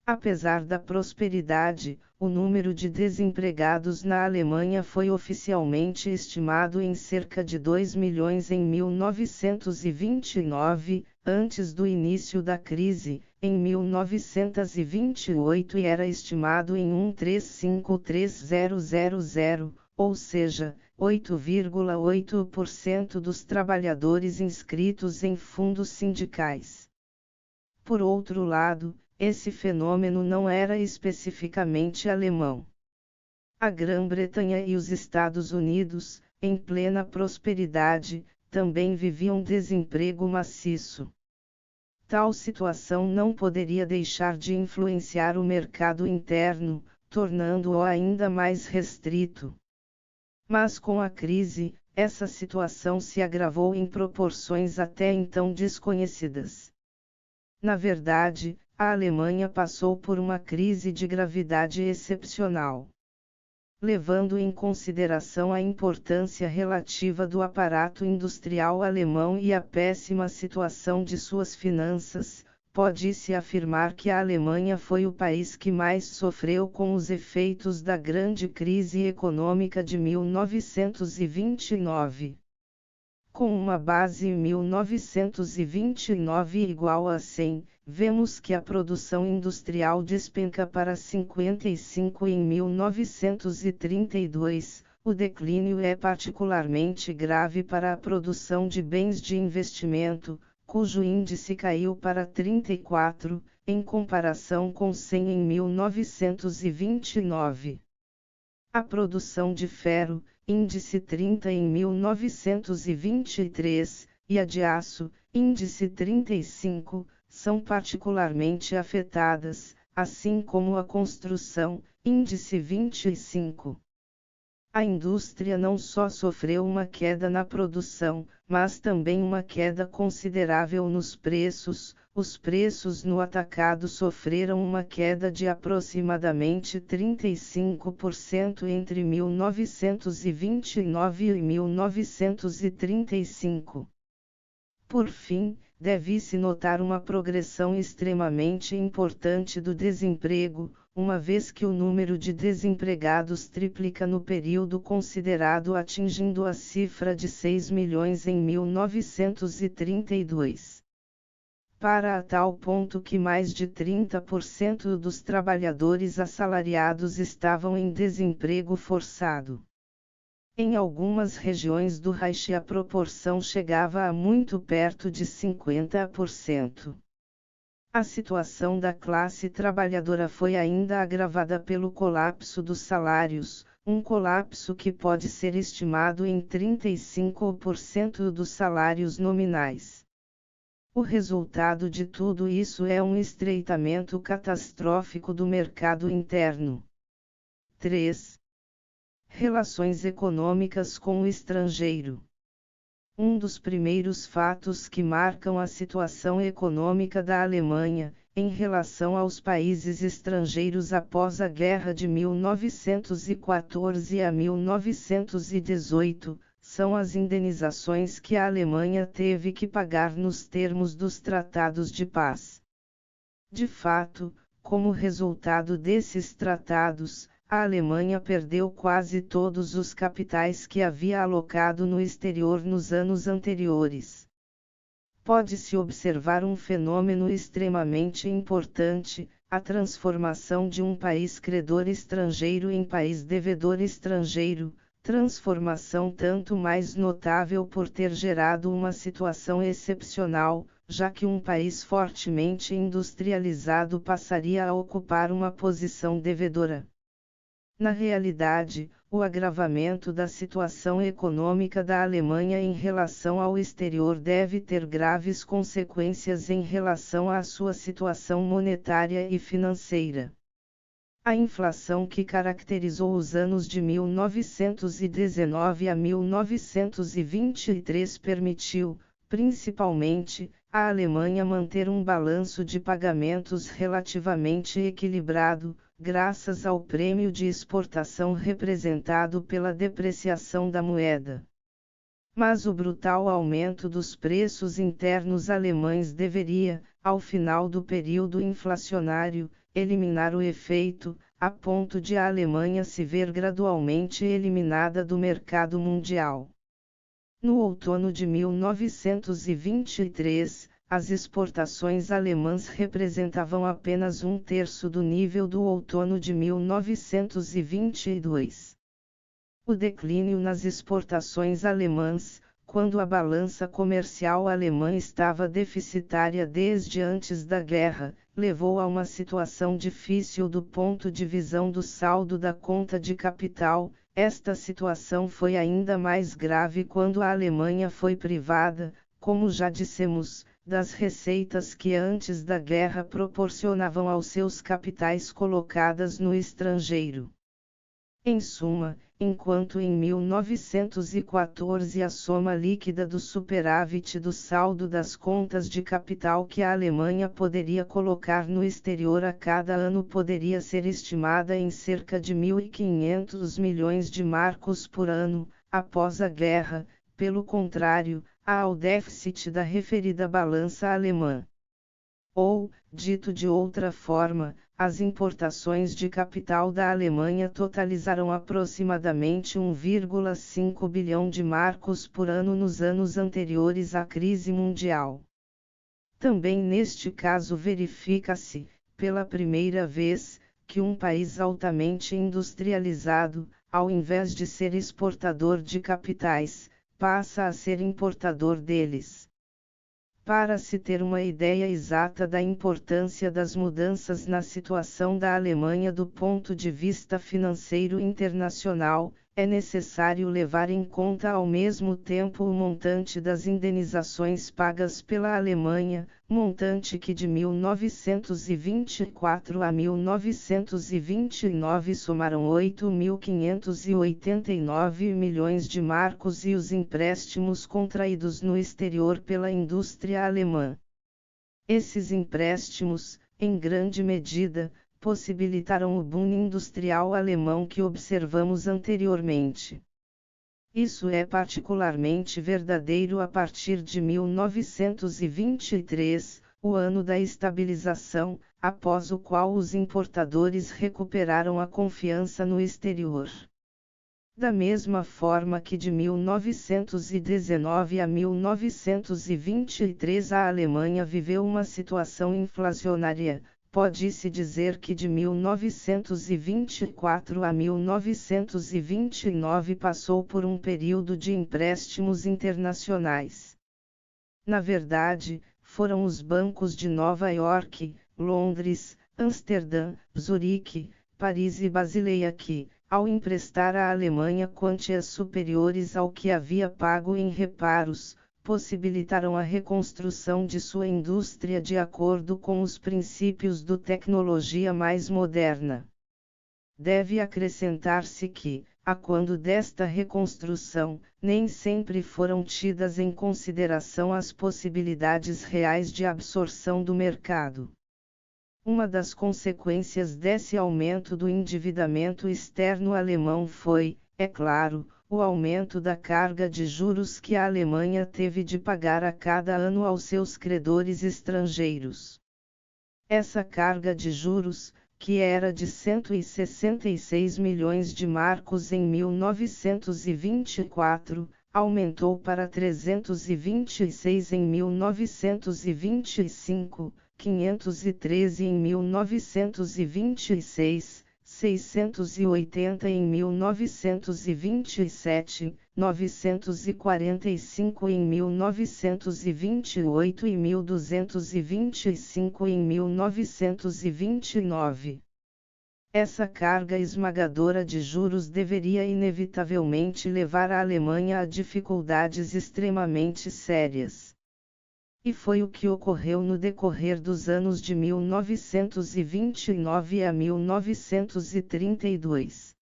Apesar da prosperidade, o número de desempregados na Alemanha foi oficialmente estimado em cerca de 2 milhões em 1929, antes do início da crise, em 1928 e era estimado em 1,353,000, ou seja, 8,8% dos trabalhadores inscritos em fundos sindicais. Por outro lado, esse fenômeno não era especificamente alemão. A Grã-Bretanha e os Estados Unidos, em plena prosperidade, também viviam desemprego maciço. Tal situação não poderia deixar de influenciar o mercado interno, tornando-o ainda mais restrito. Mas com a crise, essa situação se agravou em proporções até então desconhecidas. Na verdade, a Alemanha passou por uma crise de gravidade excepcional. Levando em consideração a importância relativa do aparato industrial alemão e a péssima situação de suas finanças, pode-se afirmar que a Alemanha foi o país que mais sofreu com os efeitos da grande crise econômica de 1929. Com uma base em 1929 igual a 100, vemos que a produção industrial despenca para 55 em 1932. O declínio é particularmente grave para a produção de bens de investimento, cujo índice caiu para 34, em comparação com 100 em 1929. A produção de ferro, índice 30 em 1923, e a de aço, índice 35, são particularmente afetadas, assim como a construção, índice 25. A indústria não só sofreu uma queda na produção, mas também uma queda considerável nos preços. Os preços no atacado sofreram uma queda de aproximadamente 35% entre 1929 e 1935. Por fim, deve-se notar uma progressão extremamente importante do desemprego, uma vez que o número de desempregados triplica no período considerado, atingindo a cifra de 6 milhões em 1932. Para a tal ponto que mais de 30% dos trabalhadores assalariados estavam em desemprego forçado. Em algumas regiões do Reich a proporção chegava a muito perto de 50%. A situação da classe trabalhadora foi ainda agravada pelo colapso dos salários, um colapso que pode ser estimado em 35% dos salários nominais. O resultado de tudo isso é um estreitamento catastrófico do mercado interno. 3. Relações econômicas com o estrangeiro. Um dos primeiros fatos que marcam a situação econômica da Alemanha, em relação aos países estrangeiros após a Guerra de 1914 a 1918, são as indenizações que a Alemanha teve que pagar nos termos dos tratados de paz. De fato, como resultado desses tratados, a Alemanha perdeu quase todos os capitais que havia alocado no exterior nos anos anteriores. Pode-se observar um fenômeno extremamente importante, a transformação de um país credor estrangeiro em país devedor estrangeiro, transformação tanto mais notável por ter gerado uma situação excepcional, já que um país fortemente industrializado passaria a ocupar uma posição devedora. Na realidade, o agravamento da situação econômica da Alemanha em relação ao exterior deve ter graves consequências em relação à sua situação monetária e financeira. A inflação que caracterizou os anos de 1919 a 1923 permitiu, principalmente, à Alemanha manter um balanço de pagamentos relativamente equilibrado, graças ao prêmio de exportação representado pela depreciação da moeda. Mas o brutal aumento dos preços internos alemães deveria, ao final do período inflacionário, eliminar o efeito, a ponto de a Alemanha se ver gradualmente eliminada do mercado mundial. No outono de 1923, as exportações alemãs representavam apenas um terço do nível do outono de 1922. O declínio nas exportações alemãs, quando a balança comercial alemã estava deficitária desde antes da guerra, levou a uma situação difícil do ponto de visão do saldo da conta de capital. Esta situação foi ainda mais grave quando a Alemanha foi privada, como já dissemos, das receitas que antes da guerra proporcionavam aos seus capitais colocadas no estrangeiro. Em suma, enquanto em 1914 a soma líquida do superávit do saldo das contas de capital que a Alemanha poderia colocar no exterior a cada ano poderia ser estimada em cerca de 1.500 milhões de marcos por ano, após a guerra, pelo contrário, há ao déficit da referida balança alemã. Ou, dito de outra forma, as importações de capital da Alemanha totalizaram aproximadamente 1,5 bilhão de marcos por ano nos anos anteriores à crise mundial. Também neste caso verifica-se, pela primeira vez, que um país altamente industrializado, ao invés de ser exportador de capitais, passa a ser importador deles. Para se ter uma ideia exata da importância das mudanças na situação da Alemanha do ponto de vista financeiro internacional, é necessário levar em conta ao mesmo tempo o montante das indenizações pagas pela Alemanha, montante que de 1924 a 1929 somaram 8.589 milhões de marcos e os empréstimos contraídos no exterior pela indústria alemã. Esses empréstimos, em grande medida, possibilitaram o boom industrial alemão que observamos anteriormente. Isso é particularmente verdadeiro a partir de 1923, o ano da estabilização, após o qual os importadores recuperaram a confiança no exterior. Da mesma forma que de 1919 a 1923 a Alemanha viveu uma situação inflacionária, pode-se dizer que de 1924 a 1929 passou por um período de empréstimos internacionais. Na verdade, foram os bancos de Nova York, Londres, Amsterdã, Zurique, Paris e Basileia que, ao emprestar à Alemanha quantias superiores ao que havia pago em reparos, possibilitaram a reconstrução de sua indústria de acordo com os princípios da tecnologia mais moderna. Deve acrescentar-se que, a quando desta reconstrução, nem sempre foram tidas em consideração as possibilidades reais de absorção do mercado. Uma das consequências desse aumento do endividamento externo alemão foi, é claro, o aumento da carga de juros que a Alemanha teve de pagar a cada ano aos seus credores estrangeiros. Essa carga de juros, que era de 166 milhões de marcos em 1924, aumentou para 326 em 1925, 513 em 1926, 680 em 1927, 945 em 1928 e 1225 em 1929. Essa carga esmagadora de juros deveria inevitavelmente levar a Alemanha a dificuldades extremamente sérias. E foi o que ocorreu no decorrer dos anos de 1929 a 1932.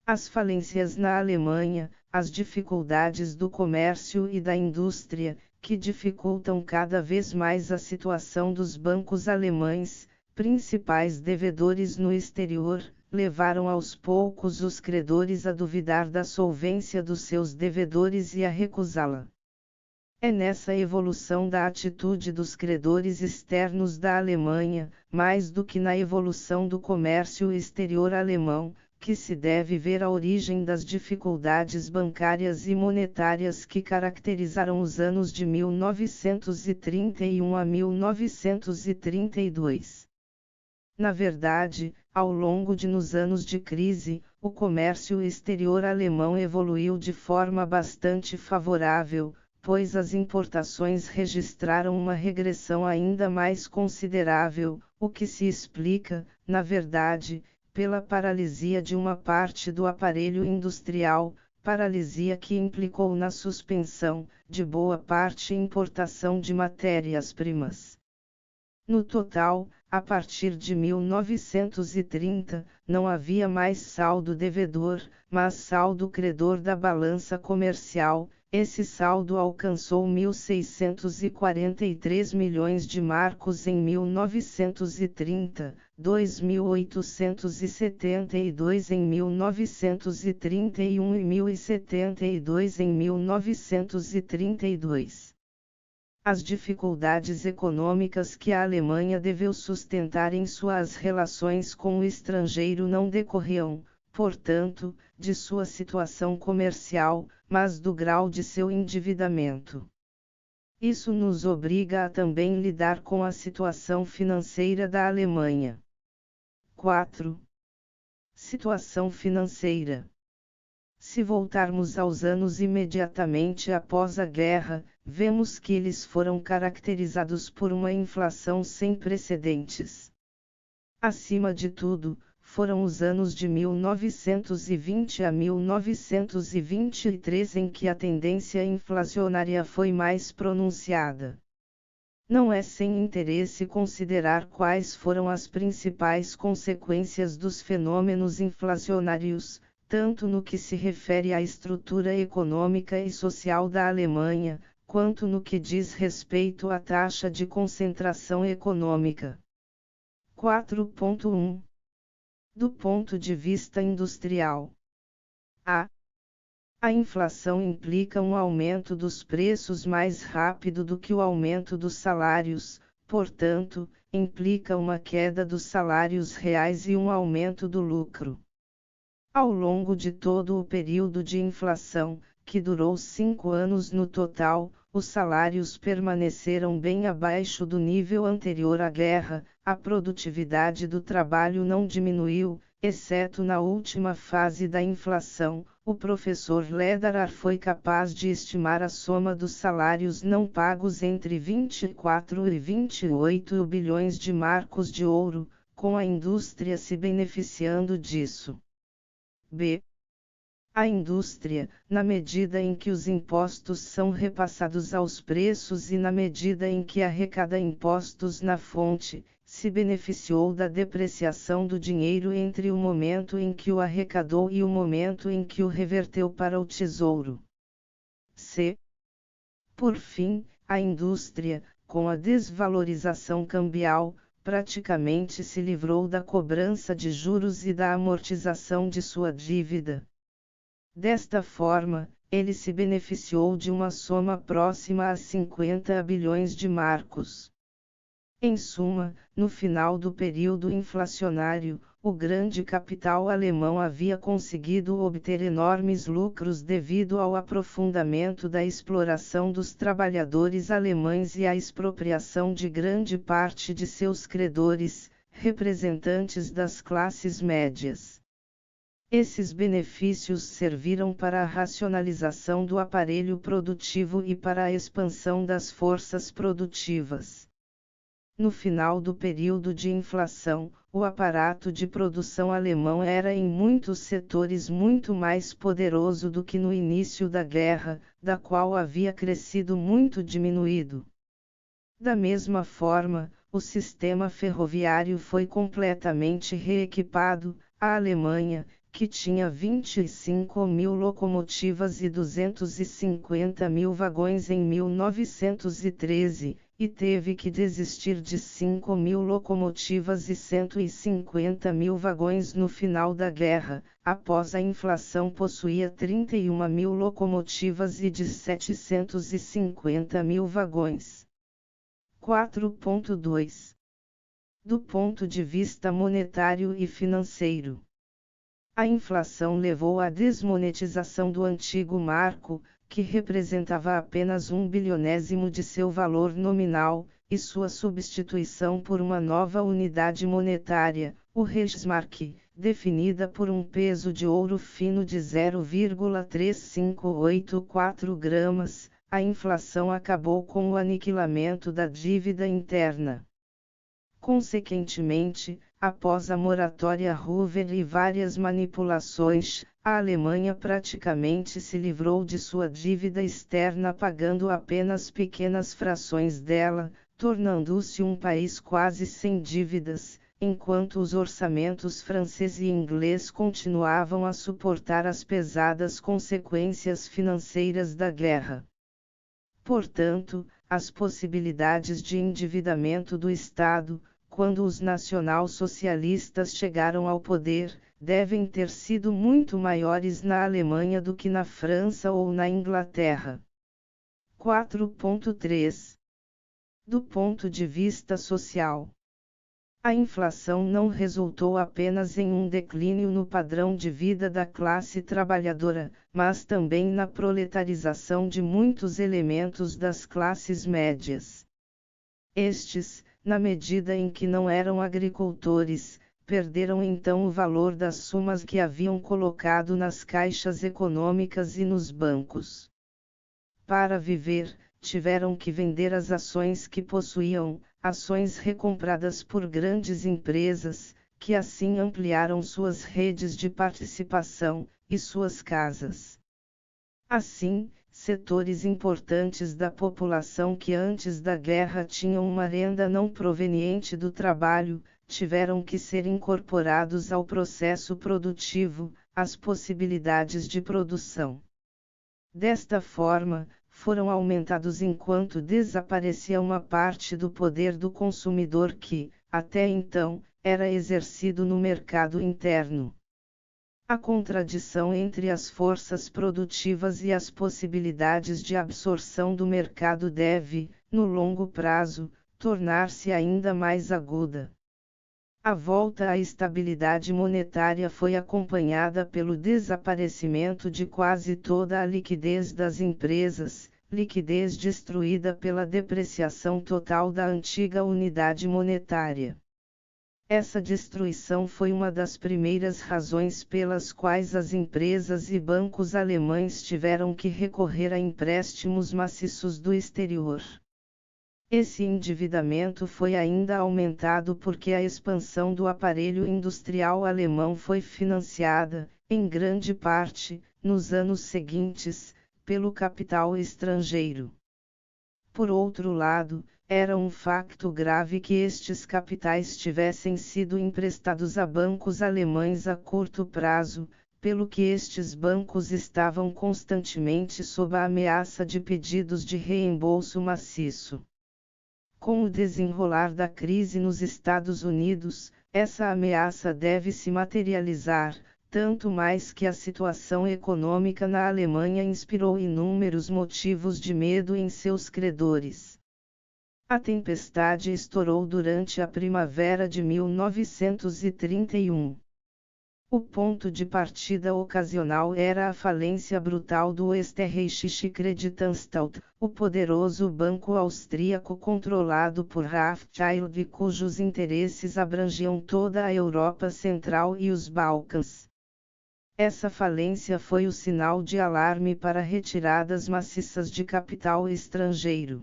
As falências na Alemanha, as dificuldades do comércio e da indústria, que dificultam cada vez mais a situação dos bancos alemães, principais devedores no exterior, levaram aos poucos os credores a duvidar da solvência dos seus devedores e a recusá-la. É nessa evolução da atitude dos credores externos da Alemanha, mais do que na evolução do comércio exterior alemão, que se deve ver a origem das dificuldades bancárias e monetárias que caracterizaram os anos de 1931 a 1932. Na verdade, ao longo de nos anos de crise, o comércio exterior alemão evoluiu de forma bastante favorável, pois as importações registraram uma regressão ainda mais considerável, o que se explica, na verdade, pela paralisia de uma parte do aparelho industrial, paralisia que implicou na suspensão, de boa parte importação de matérias-primas. No total, a partir de 1930, não havia mais saldo devedor, mas saldo credor da balança comercial. Esse saldo alcançou 1.643 milhões de marcos em 1930, 2.872 em 1931 e 1.072 em 1932. As dificuldades econômicas que a Alemanha deveu sustentar em suas relações com o estrangeiro não decorriam, portanto, de sua situação comercial, mas do grau de seu endividamento. Isso nos obriga a também lidar com a situação financeira da Alemanha. 4. Situação financeira. Se voltarmos aos anos imediatamente após a guerra, vemos que eles foram caracterizados por uma inflação sem precedentes. Acima de tudo, foram os anos de 1920 a 1923 em que a tendência inflacionária foi mais pronunciada. Não é sem interesse considerar quais foram as principais consequências dos fenômenos inflacionários, tanto no que se refere à estrutura econômica e social da Alemanha, quanto no que diz respeito à taxa de concentração econômica. 4.1 Do ponto de vista industrial. A inflação implica um aumento dos preços mais rápido do que o aumento dos salários, portanto, implica uma queda dos salários reais e um aumento do lucro. Ao longo de todo o período de inflação, que durou 5 anos no total, os salários permaneceram bem abaixo do nível anterior à guerra, a produtividade do trabalho não diminuiu, exceto na última fase da inflação. O professor Lederer foi capaz de estimar a soma dos salários não pagos entre 24 e 28 bilhões de marcos de ouro, com a indústria se beneficiando disso. B. A indústria, na medida em que os impostos são repassados aos preços e na medida em que arrecada impostos na fonte, se beneficiou da depreciação do dinheiro entre o momento em que o arrecadou e o momento em que o reverteu para o tesouro. C. Por fim, a indústria, com a desvalorização cambial, praticamente se livrou da cobrança de juros e da amortização de sua dívida. Desta forma, ele se beneficiou de uma soma próxima a 50 bilhões de marcos. Em suma, no final do período inflacionário, o grande capital alemão havia conseguido obter enormes lucros devido ao aprofundamento da exploração dos trabalhadores alemães e à expropriação de grande parte de seus credores, representantes das classes médias. Esses benefícios serviram para a racionalização do aparelho produtivo e para a expansão das forças produtivas. No final do período de inflação, o aparato de produção alemão era em muitos setores muito mais poderoso do que no início da guerra, da qual havia crescido muito diminuído. Da mesma forma, o sistema ferroviário foi completamente reequipado. A Alemanha, que tinha 25.000 locomotivas e 250.000 vagões em 1913, e teve que desistir de 5.000 locomotivas e 150.000 vagões no final da guerra. Após a inflação possuía 31.000 locomotivas e de 750.000 vagões. 4.2. Do ponto de vista monetário e financeiro. A inflação levou à desmonetização do antigo marco, que representava apenas 1/1000 de seu valor nominal, e sua substituição por uma nova unidade monetária, o Reichsmark, definida por um peso de ouro fino de 0,3584 gramas. A inflação acabou com o aniquilamento da dívida interna. Consequentemente, após a moratória Hoover e várias manipulações, a Alemanha praticamente se livrou de sua dívida externa pagando apenas pequenas frações dela, tornando-se um país quase sem dívidas, enquanto os orçamentos francês e inglês continuavam a suportar as pesadas consequências financeiras da guerra. Portanto, as possibilidades de endividamento do Estado, quando os nacional-socialistas chegaram ao poder, devem ter sido muito maiores na Alemanha do que na França ou na Inglaterra. 4.3. Do ponto de vista social. A inflação não resultou apenas em um declínio no padrão de vida da classe trabalhadora, mas também na proletarização de muitos elementos das classes médias. Estes, na medida em que não eram agricultores, perderam então o valor das sumas que haviam colocado nas caixas econômicas e nos bancos. Para viver, tiveram que vender as ações que possuíam, ações recompradas por grandes empresas, que assim ampliaram suas redes de participação, e suas casas. Assim, setores importantes da população que antes da guerra tinham uma renda não proveniente do trabalho, tiveram que ser incorporados ao processo produtivo, às possibilidades de produção. Desta forma, foram aumentados enquanto desaparecia uma parte do poder do consumidor que, até então, era exercido no mercado interno. A contradição entre as forças produtivas e as possibilidades de absorção do mercado deve, no longo prazo, tornar-se ainda mais aguda. A volta à estabilidade monetária foi acompanhada pelo desaparecimento de quase toda a liquidez das empresas, liquidez destruída pela depreciação total da antiga unidade monetária. Essa destruição foi uma das primeiras razões pelas quais as empresas e bancos alemães tiveram que recorrer a empréstimos maciços do exterior. Esse endividamento foi ainda aumentado porque a expansão do aparelho industrial alemão foi financiada, em grande parte, nos anos seguintes, pelo capital estrangeiro. Por outro lado, era um facto grave que estes capitais tivessem sido emprestados a bancos alemães a curto prazo, pelo que estes bancos estavam constantemente sob a ameaça de pedidos de reembolso maciço. Com o desenrolar da crise nos Estados Unidos, essa ameaça deve se materializar, tanto mais que a situação econômica na Alemanha inspirou inúmeros motivos de medo em seus credores. A tempestade estourou durante a primavera de 1931. O ponto de partida ocasional era a falência brutal do Österreichische Kreditanstalt, o poderoso banco austríaco controlado por Rothschild, cujos interesses abrangiam toda a Europa Central e os Balcãs. Essa falência foi o sinal de alarme para retiradas maciças de capital estrangeiro.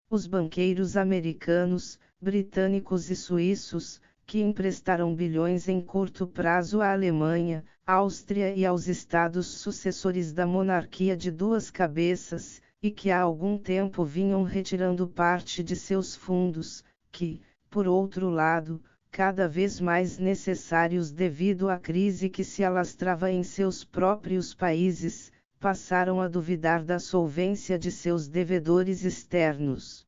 Os banqueiros americanos, britânicos e suíços, que emprestaram bilhões em curto prazo à Alemanha, Áustria e aos estados sucessores da monarquia de duas cabeças, e que há algum tempo vinham retirando parte de seus fundos, que, por outro lado, cada vez mais necessários devido à crise que se alastrava em seus próprios países, passaram a duvidar da solvência de seus devedores externos.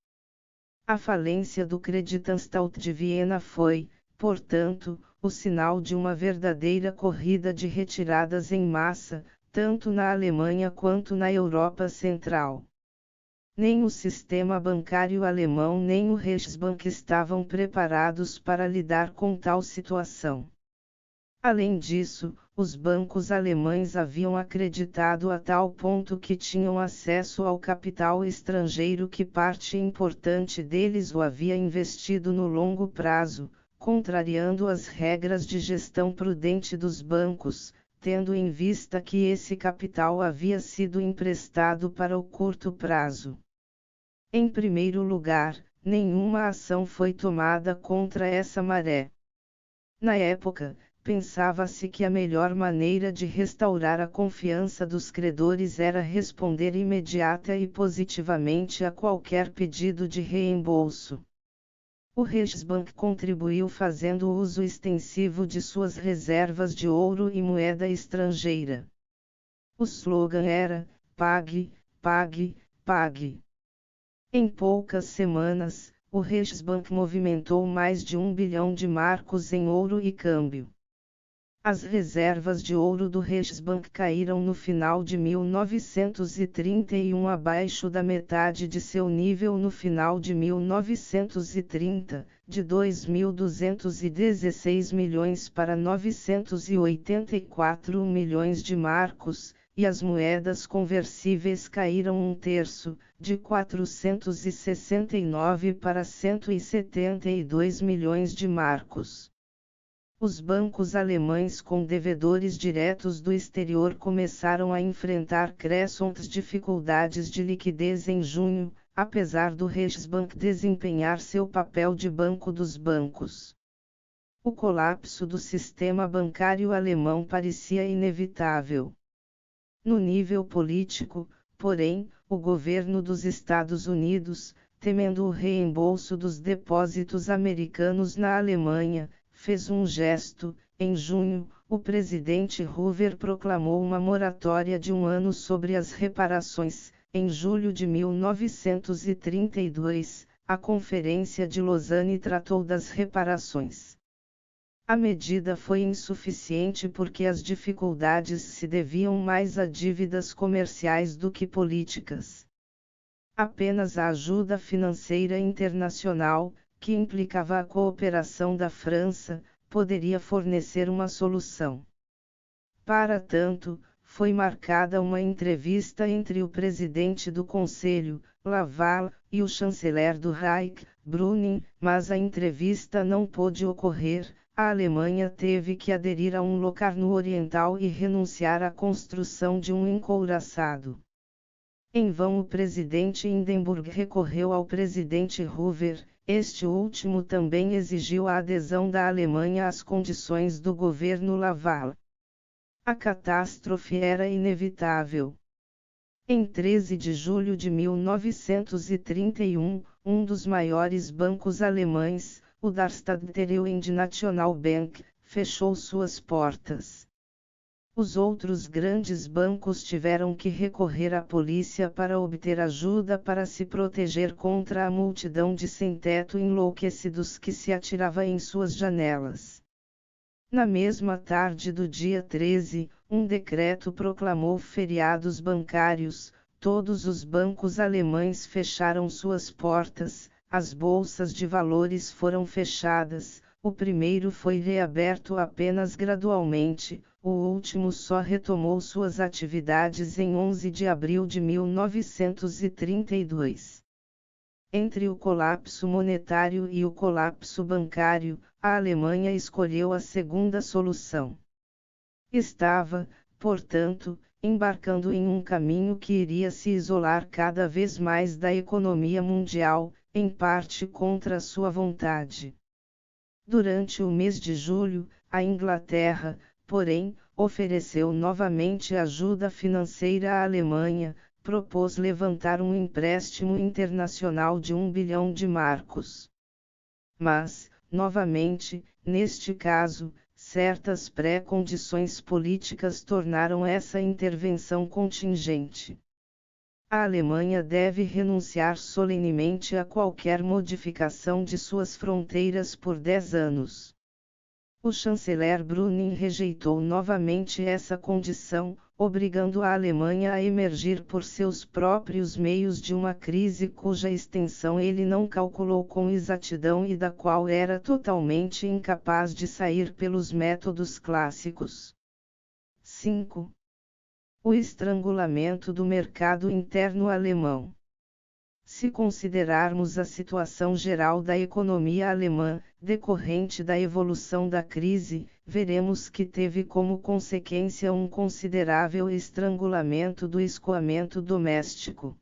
A falência do Kreditanstalt de Viena foi, portanto, o sinal de uma verdadeira corrida de retiradas em massa, tanto na Alemanha quanto na Europa Central. Nem o sistema bancário alemão nem o Reichsbank estavam preparados para lidar com tal situação. Além disso, os bancos alemães haviam acreditado a tal ponto que tinham acesso ao capital estrangeiro que parte importante deles o havia investido no longo prazo, contrariando as regras de gestão prudente dos bancos, tendo em vista que esse capital havia sido emprestado para o curto prazo. Em primeiro lugar, nenhuma ação foi tomada contra essa maré. Na época, pensava-se que a melhor maneira de restaurar a confiança dos credores era responder imediata e positivamente a qualquer pedido de reembolso. O Reichsbank contribuiu fazendo uso extensivo de suas reservas de ouro e moeda estrangeira. O slogan era: pague, pague, pague. Em poucas semanas, o Reichsbank movimentou mais de 1 bilhão de marcos em ouro e câmbio. As reservas de ouro do Reichsbank caíram no final de 1931 abaixo da metade de seu nível no final de 1930, de 2.216 milhões para 984 milhões de marcos, e as moedas conversíveis caíram um terço, de 469 para 172 milhões de marcos. Os bancos alemães com devedores diretos do exterior começaram a enfrentar crescentes dificuldades de liquidez em junho, apesar do Reichsbank desempenhar seu papel de banco dos bancos. O colapso do sistema bancário alemão parecia inevitável. No nível político, porém, o governo dos Estados Unidos, temendo o reembolso dos depósitos americanos na Alemanha, fez um gesto. Em junho, o presidente Hoover proclamou uma moratória de 1 ano sobre as reparações. Em julho de 1932, a Conferência de Lausanne tratou das reparações. A medida foi insuficiente porque as dificuldades se deviam mais a dívidas comerciais do que políticas. Apenas a ajuda financeira internacional, que implicava a cooperação da França, poderia fornecer uma solução. Para tanto, foi marcada uma entrevista entre o presidente do Conselho, Laval, e o chanceler do Reich, Brüning, mas a entrevista não pôde ocorrer. A Alemanha teve que aderir a um Locarno Oriental e renunciar à construção de um encouraçado. Em vão o presidente Hindenburg recorreu ao presidente Hoover, este último também exigiu a adesão da Alemanha às condições do governo Laval. A catástrofe era inevitável. Em 13 de julho de 1931, um dos maiores bancos alemães, o Darmstaedter National Bank, fechou suas portas. Os outros grandes bancos tiveram que recorrer à polícia para obter ajuda para se proteger contra a multidão de sem-teto enlouquecidos que se atirava em suas janelas. Na mesma tarde do dia 13, um decreto proclamou feriados bancários, todos os bancos alemães fecharam suas portas, as bolsas de valores foram fechadas, o primeiro foi reaberto apenas gradualmente, o último só retomou suas atividades em 11 de abril de 1932. Entre o colapso monetário e o colapso bancário, a Alemanha escolheu a segunda solução. Estava, portanto, embarcando em um caminho que iria se isolar cada vez mais da economia mundial, em parte contra sua vontade. Durante o mês de julho, a Inglaterra, porém, ofereceu novamente ajuda financeira à Alemanha, propôs levantar um empréstimo internacional de 1 bilhão de marcos. Mas, novamente, neste caso, certas pré-condições políticas tornaram essa intervenção contingente. A Alemanha deve renunciar solenemente a qualquer modificação de suas fronteiras por 10 anos. O chanceler Brüning rejeitou novamente essa condição, obrigando a Alemanha a emergir por seus próprios meios de uma crise cuja extensão ele não calculou com exatidão e da qual era totalmente incapaz de sair pelos métodos clássicos. 5. O estrangulamento do mercado interno alemão. Se considerarmos a situação geral da economia alemã, decorrente da evolução da crise, veremos que teve como consequência um considerável estrangulamento do escoamento doméstico.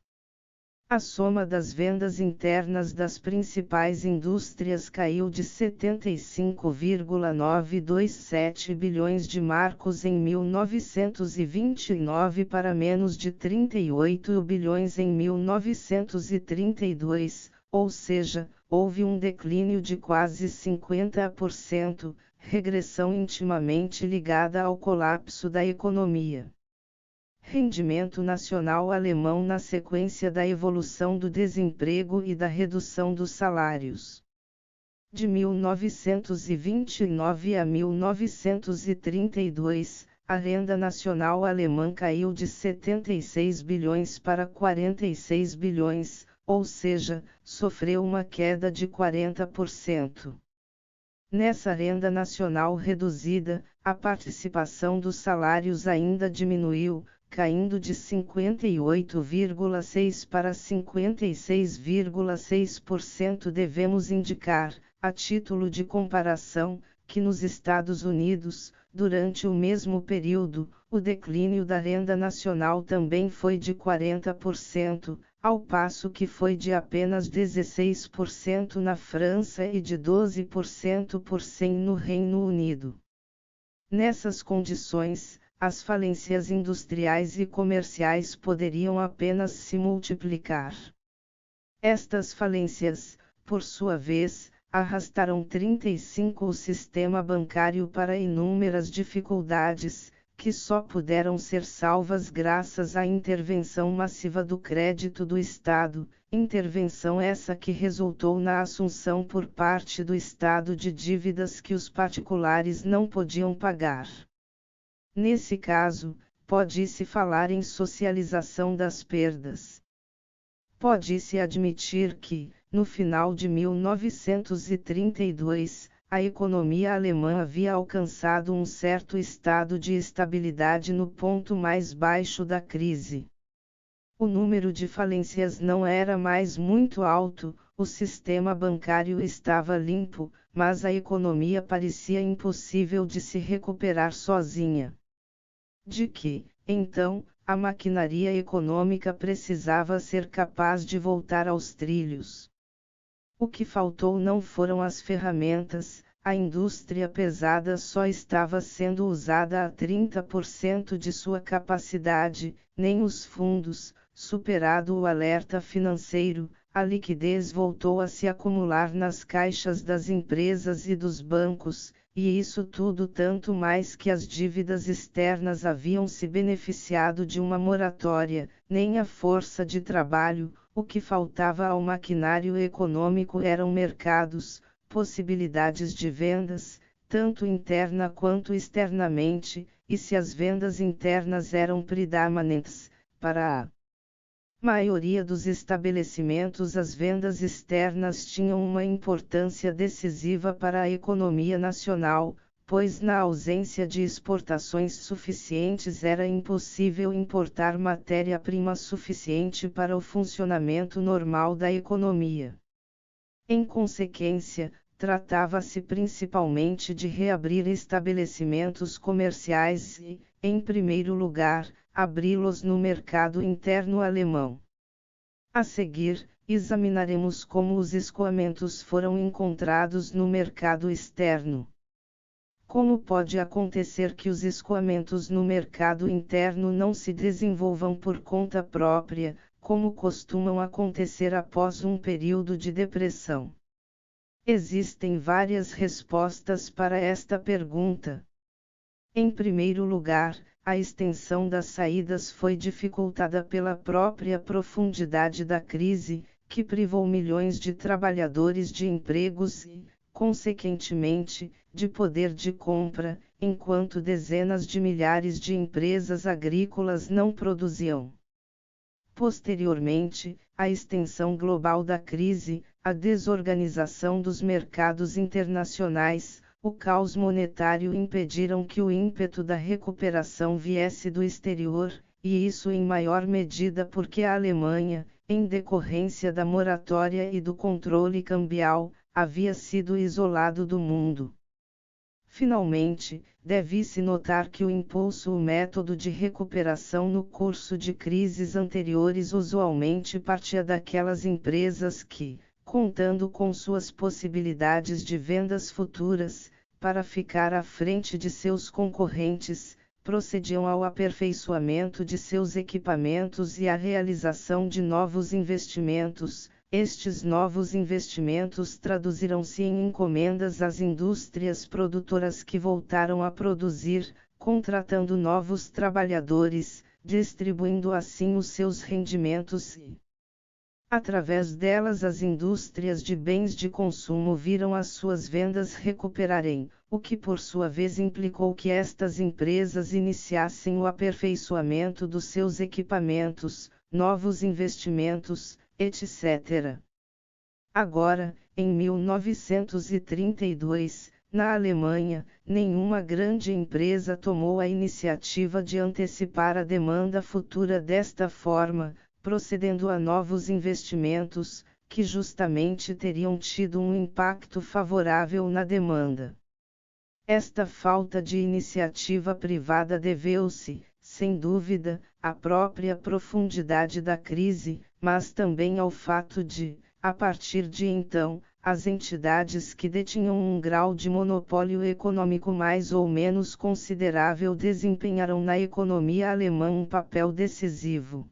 A soma das vendas internas das principais indústrias caiu de 75,927 bilhões de marcos em 1929 para menos de 38 bilhões em 1932, ou seja, houve um declínio de quase 50%, regressão intimamente ligada ao colapso da economia. Rendimento nacional alemão na sequência da evolução do desemprego e da redução dos salários. De 1929 a 1932, a renda nacional alemã caiu de 76 bilhões para 46 bilhões, ou seja, sofreu uma queda de 40%. Nessa renda nacional reduzida, a participação dos salários ainda diminuiu, caindo de 58,6% para 56,6%. Devemos indicar, a título de comparação, que nos Estados Unidos, durante o mesmo período, o declínio da renda nacional também foi de 40%, ao passo que foi de apenas 16% na França e de 12% no Reino Unido. Nessas condições, as falências industriais e comerciais poderiam apenas se multiplicar. Estas falências, por sua vez, arrastaram 35 o sistema bancário para inúmeras dificuldades, que só puderam ser salvas graças à intervenção massiva do crédito do Estado, intervenção essa que resultou na assunção por parte do Estado de dívidas que os particulares não podiam pagar. Nesse caso, pode-se falar em socialização das perdas. Pode-se admitir que, no final de 1932, a economia alemã havia alcançado um certo estado de estabilidade no ponto mais baixo da crise. O número de falências não era mais muito alto, o sistema bancário estava limpo, mas a economia parecia impossível de se recuperar sozinha. De que, então, a maquinaria econômica precisava ser capaz de voltar aos trilhos. O que faltou não foram as ferramentas, a indústria pesada só estava sendo usada a 30% de sua capacidade, nem os fundos, superado o alerta financeiro, a liquidez voltou a se acumular nas caixas das empresas e dos bancos, e isso tudo tanto mais que as dívidas externas haviam se beneficiado de uma moratória, nem a força de trabalho, o que faltava ao maquinário econômico eram mercados, possibilidades de vendas, tanto interna quanto externamente, e se as vendas internas eram predominantes, para a maioria dos estabelecimentos as vendas externas tinham uma importância decisiva para a economia nacional, pois na ausência de exportações suficientes era impossível importar matéria-prima suficiente para o funcionamento normal da economia. Em consequência, tratava-se principalmente de reabrir estabelecimentos comerciais e, em primeiro lugar, abri-los no mercado interno alemão. A seguir, examinaremos como os escoamentos foram encontrados no mercado externo. Como pode acontecer que os escoamentos no mercado interno não se desenvolvam por conta própria, como costumam acontecer após um período de depressão? Existem várias respostas para esta pergunta. Em primeiro lugar, a extensão das saídas foi dificultada pela própria profundidade da crise, que privou milhões de trabalhadores de empregos e, consequentemente, de poder de compra, enquanto dezenas de milhares de empresas agrícolas não produziam. Posteriormente, a extensão global da crise, a desorganização dos mercados internacionais, o caos monetário impediram que o ímpeto da recuperação viesse do exterior, e isso em maior medida porque a Alemanha, em decorrência da moratória e do controle cambial, havia sido isolado do mundo. Finalmente, deve-se notar que o método de recuperação no curso de crises anteriores usualmente partia daquelas empresas que, contando com suas possibilidades de vendas futuras, para ficar à frente de seus concorrentes, procediam ao aperfeiçoamento de seus equipamentos e à realização de novos investimentos. Estes novos investimentos traduziram-se em encomendas às indústrias produtoras que voltaram a produzir, contratando novos trabalhadores, distribuindo assim os seus rendimentos e, através delas, as indústrias de bens de consumo viram as suas vendas recuperarem, o que por sua vez implicou que estas empresas iniciassem o aperfeiçoamento dos seus equipamentos, novos investimentos, etc. Agora, em 1932, na Alemanha, nenhuma grande empresa tomou a iniciativa de antecipar a demanda futura desta forma, procedendo a novos investimentos, que justamente teriam tido um impacto favorável na demanda. Esta falta de iniciativa privada deveu-se, sem dúvida, à própria profundidade da crise, mas também ao fato de, a partir de então, as entidades que detinham um grau de monopólio econômico mais ou menos considerável desempenharam na economia alemã um papel decisivo.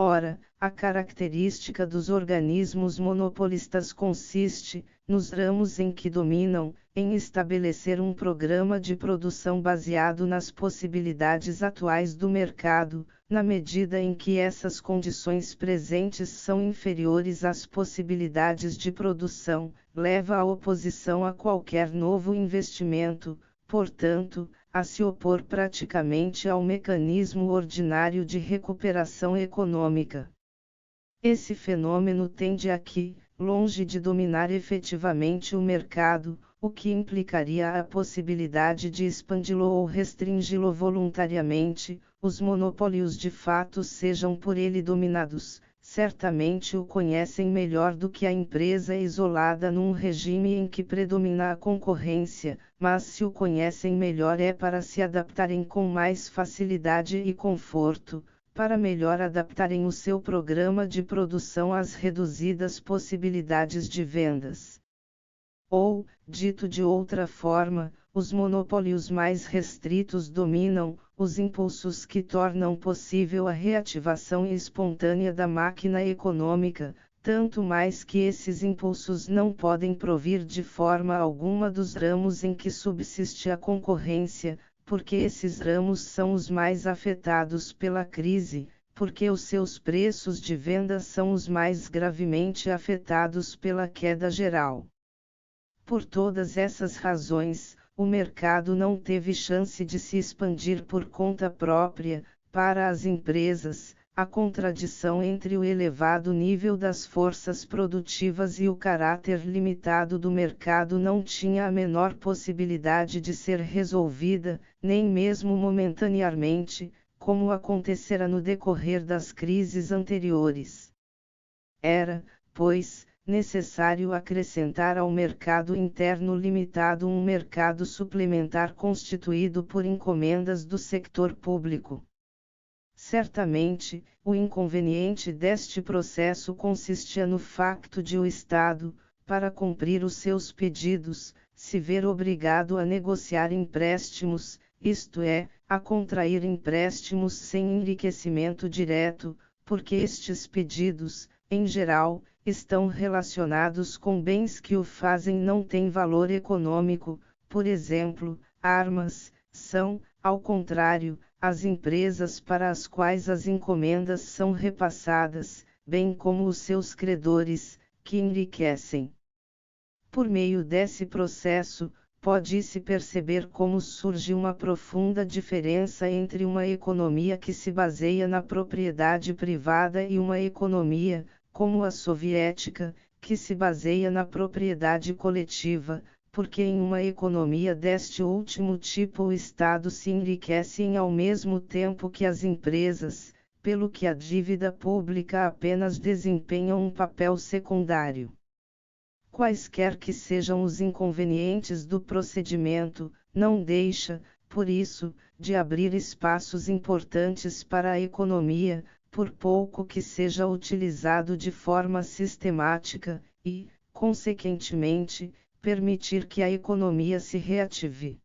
Ora, a característica dos organismos monopolistas consiste, nos ramos em que dominam, em estabelecer um programa de produção baseado nas possibilidades atuais do mercado, na medida em que essas condições presentes são inferiores às possibilidades de produção, leva à oposição a qualquer novo investimento, portanto, a se opor praticamente ao mecanismo ordinário de recuperação econômica. Esse fenômeno tende aqui, longe de dominar efetivamente o mercado, o que implicaria a possibilidade de expandi-lo ou restringi-lo voluntariamente, os monopólios de fato sejam por ele dominados, certamente o conhecem melhor do que a empresa isolada num regime em que predomina a concorrência, mas se o conhecem melhor é para se adaptarem com mais facilidade e conforto, para melhor adaptarem o seu programa de produção às reduzidas possibilidades de vendas. Ou, dito de outra forma, os monopólios mais restritos dominam, os impulsos que tornam possível a reativação espontânea da máquina econômica, tanto mais que esses impulsos não podem provir de forma alguma dos ramos em que subsiste a concorrência, porque esses ramos são os mais afetados pela crise, porque os seus preços de venda são os mais gravemente afetados pela queda geral. Por todas essas razões, o mercado não teve chance de se expandir por conta própria. Para as empresas, a contradição entre o elevado nível das forças produtivas e o caráter limitado do mercado não tinha a menor possibilidade de ser resolvida, nem mesmo momentaneamente, como acontecera no decorrer das crises anteriores. Era, pois, necessário acrescentar ao mercado interno limitado um mercado suplementar constituído por encomendas do sector público. Certamente, o inconveniente deste processo consistia no facto de o Estado, para cumprir os seus pedidos, se ver obrigado a negociar empréstimos, isto é, a contrair empréstimos sem enriquecimento direto, porque estes pedidos, em geral, estão relacionados com bens que o fazem não têm valor econômico, por exemplo, armas, são, ao contrário, as empresas para as quais as encomendas são repassadas, bem como os seus credores, que enriquecem. Por meio desse processo, pode-se perceber como surge uma profunda diferença entre uma economia que se baseia na propriedade privada e uma economia, como a soviética, que se baseia na propriedade coletiva, porque em uma economia deste último tipo o Estado se enriquece ao mesmo tempo que as empresas, pelo que a dívida pública apenas desempenha um papel secundário. Quaisquer que sejam os inconvenientes do procedimento, não deixa, por isso, de abrir espaços importantes para a economia, por pouco que seja utilizado de forma sistemática, e, consequentemente, permitir que a economia se reative.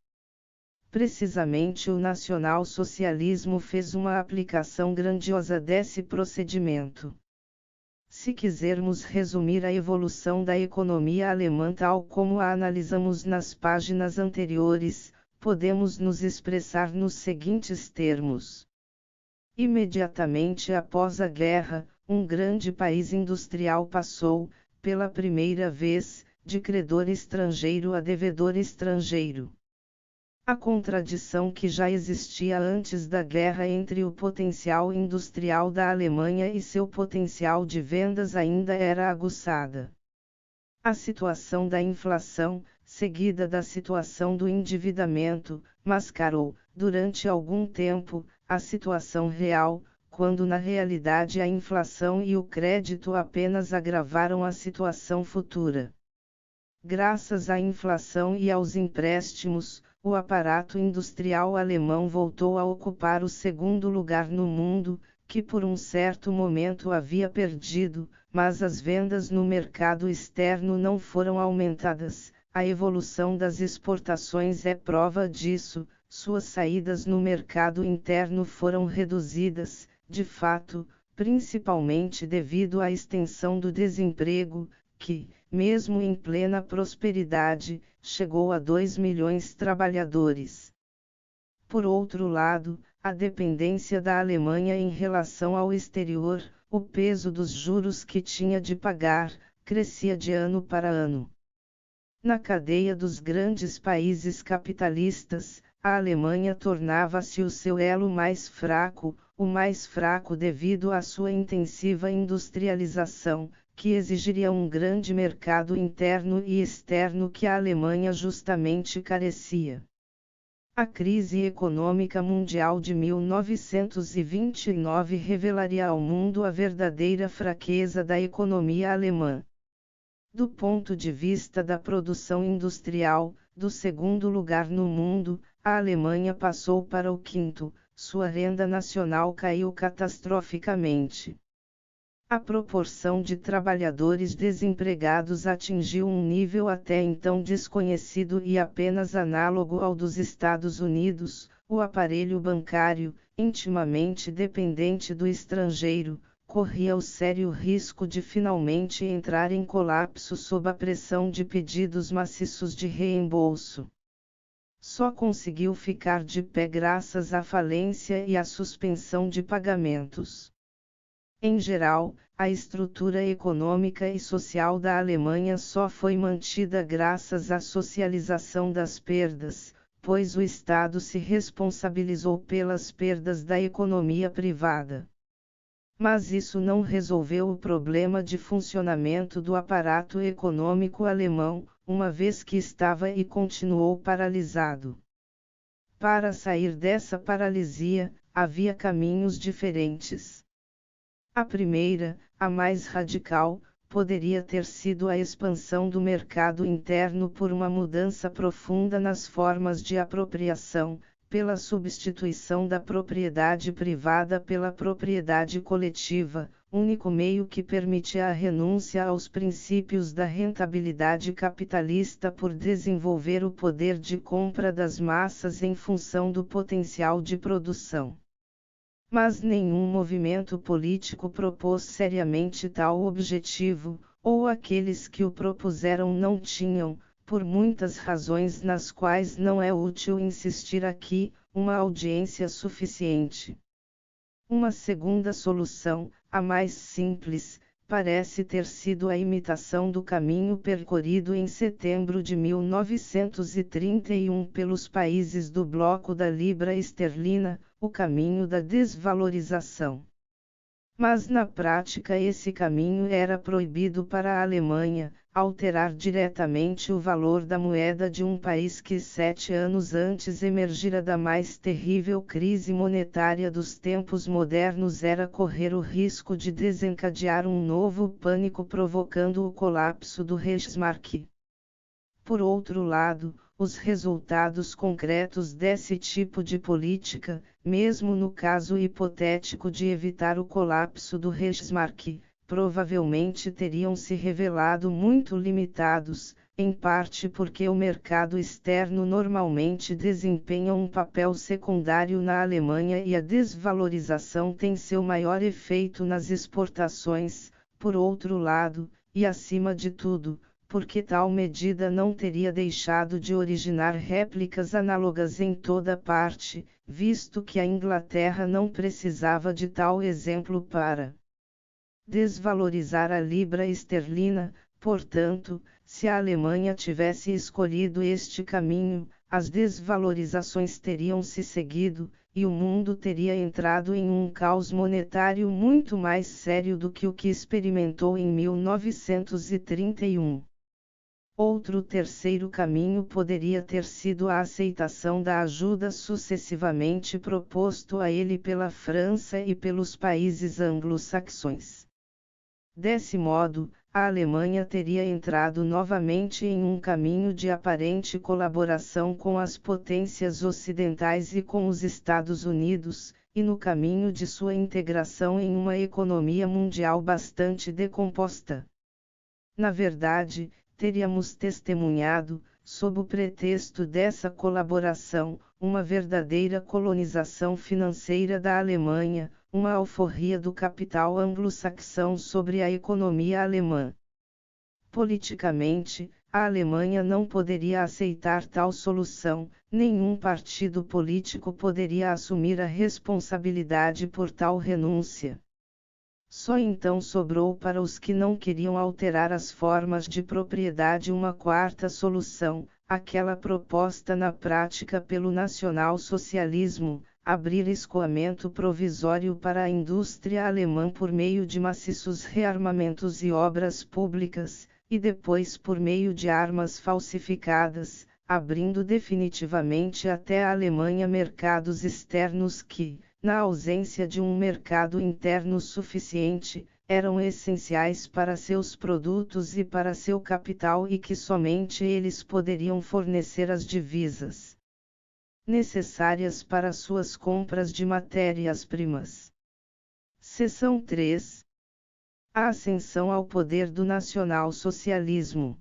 Precisamente o nacional-socialismo fez uma aplicação grandiosa desse procedimento. Se quisermos resumir a evolução da economia alemã tal como a analisamos nas páginas anteriores, podemos nos expressar nos seguintes termos. Imediatamente após a guerra, um grande país industrial passou, pela primeira vez, de credor estrangeiro a devedor estrangeiro. A contradição que já existia antes da guerra entre o potencial industrial da Alemanha e seu potencial de vendas ainda era aguçada. A situação da inflação, seguida da situação do endividamento, mascarou, durante algum tempo, a situação real, quando na realidade a inflação e o crédito apenas agravaram a situação futura. Graças à inflação e aos empréstimos, o aparato industrial alemão voltou a ocupar o segundo lugar no mundo, que por um certo momento havia perdido, mas as vendas no mercado externo não foram aumentadas. A evolução das exportações é prova disso, suas saídas no mercado interno foram reduzidas, de fato, principalmente devido à extensão do desemprego, que, mesmo em plena prosperidade, chegou a 2 milhões de trabalhadores. Por outro lado, a dependência da Alemanha em relação ao exterior, o peso dos juros que tinha de pagar, crescia de ano para ano. Na cadeia dos grandes países capitalistas, a Alemanha tornava-se o seu elo mais fraco, o mais fraco devido à sua intensiva industrialização, que exigiria um grande mercado interno e externo que a Alemanha justamente carecia. A crise econômica mundial de 1929 revelaria ao mundo a verdadeira fraqueza da economia alemã. Do ponto de vista da produção industrial, do segundo lugar no mundo, a Alemanha passou para o quinto, sua renda nacional caiu catastroficamente. A proporção de trabalhadores desempregados atingiu um nível até então desconhecido e apenas análogo ao dos Estados Unidos. O aparelho bancário, intimamente dependente do estrangeiro, corria o sério risco de finalmente entrar em colapso sob a pressão de pedidos maciços de reembolso. Só conseguiu ficar de pé graças à falência e à suspensão de pagamentos. Em geral, a estrutura econômica e social da Alemanha só foi mantida graças à socialização das perdas, pois o Estado se responsabilizou pelas perdas da economia privada. Mas isso não resolveu o problema de funcionamento do aparato econômico alemão, uma vez que estava e continuou paralisado. Para sair dessa paralisia, havia caminhos diferentes. A primeira, a mais radical, poderia ter sido a expansão do mercado interno por uma mudança profunda nas formas de apropriação, pela substituição da propriedade privada pela propriedade coletiva, único meio que permite a renúncia aos princípios da rentabilidade capitalista por desenvolver o poder de compra das massas em função do potencial de produção. Mas nenhum movimento político propôs seriamente tal objetivo, ou aqueles que o propuseram não tinham, por muitas razões nas quais não é útil insistir aqui, uma audiência suficiente. Uma segunda solução, a mais simples, parece ter sido a imitação do caminho percorrido em setembro de 1931 pelos países do bloco da libra esterlina, o caminho da desvalorização. Mas na prática esse caminho era proibido para a Alemanha, alterar diretamente o valor da moeda de um país que 7 anos antes emergira da mais terrível crise monetária dos tempos modernos era correr o risco de desencadear um novo pânico provocando o colapso do Reichsmark. Por outro lado, os resultados concretos desse tipo de política, mesmo no caso hipotético de evitar o colapso do Reichsmark, provavelmente teriam se revelado muito limitados, em parte porque o mercado externo normalmente desempenha um papel secundário na Alemanha e a desvalorização tem seu maior efeito nas exportações, por outro lado, e acima de tudo, porque tal medida não teria deixado de originar réplicas análogas em toda parte, visto que a Inglaterra não precisava de tal exemplo para desvalorizar a libra esterlina. Portanto, se a Alemanha tivesse escolhido este caminho, as desvalorizações teriam se seguido, e o mundo teria entrado em um caos monetário muito mais sério do que o que experimentou em 1931. Outro terceiro caminho poderia ter sido a aceitação da ajuda sucessivamente proposto a ele pela França e pelos países anglo-saxões. Desse modo, a Alemanha teria entrado novamente em um caminho de aparente colaboração com as potências ocidentais e com os Estados Unidos, e no caminho de sua integração em uma economia mundial bastante decomposta. Na verdade, teríamos testemunhado, sob o pretexto dessa colaboração, uma verdadeira colonização financeira da Alemanha, uma alforria do capital anglo-saxão sobre a economia alemã. Politicamente, a Alemanha não poderia aceitar tal solução, nenhum partido político poderia assumir a responsabilidade por tal renúncia. Só então sobrou para os que não queriam alterar as formas de propriedade uma quarta solução, aquela proposta na prática pelo nacional-socialismo, abrir escoamento provisório para a indústria alemã por meio de maciços rearmamentos e obras públicas, e depois por meio de armas falsificadas, abrindo definitivamente até a Alemanha mercados externos que, na ausência de um mercado interno suficiente, eram essenciais para seus produtos e para seu capital e que somente eles poderiam fornecer as divisas necessárias para suas compras de matérias-primas. Seção 3. A ascensão ao poder do nacional-socialismo.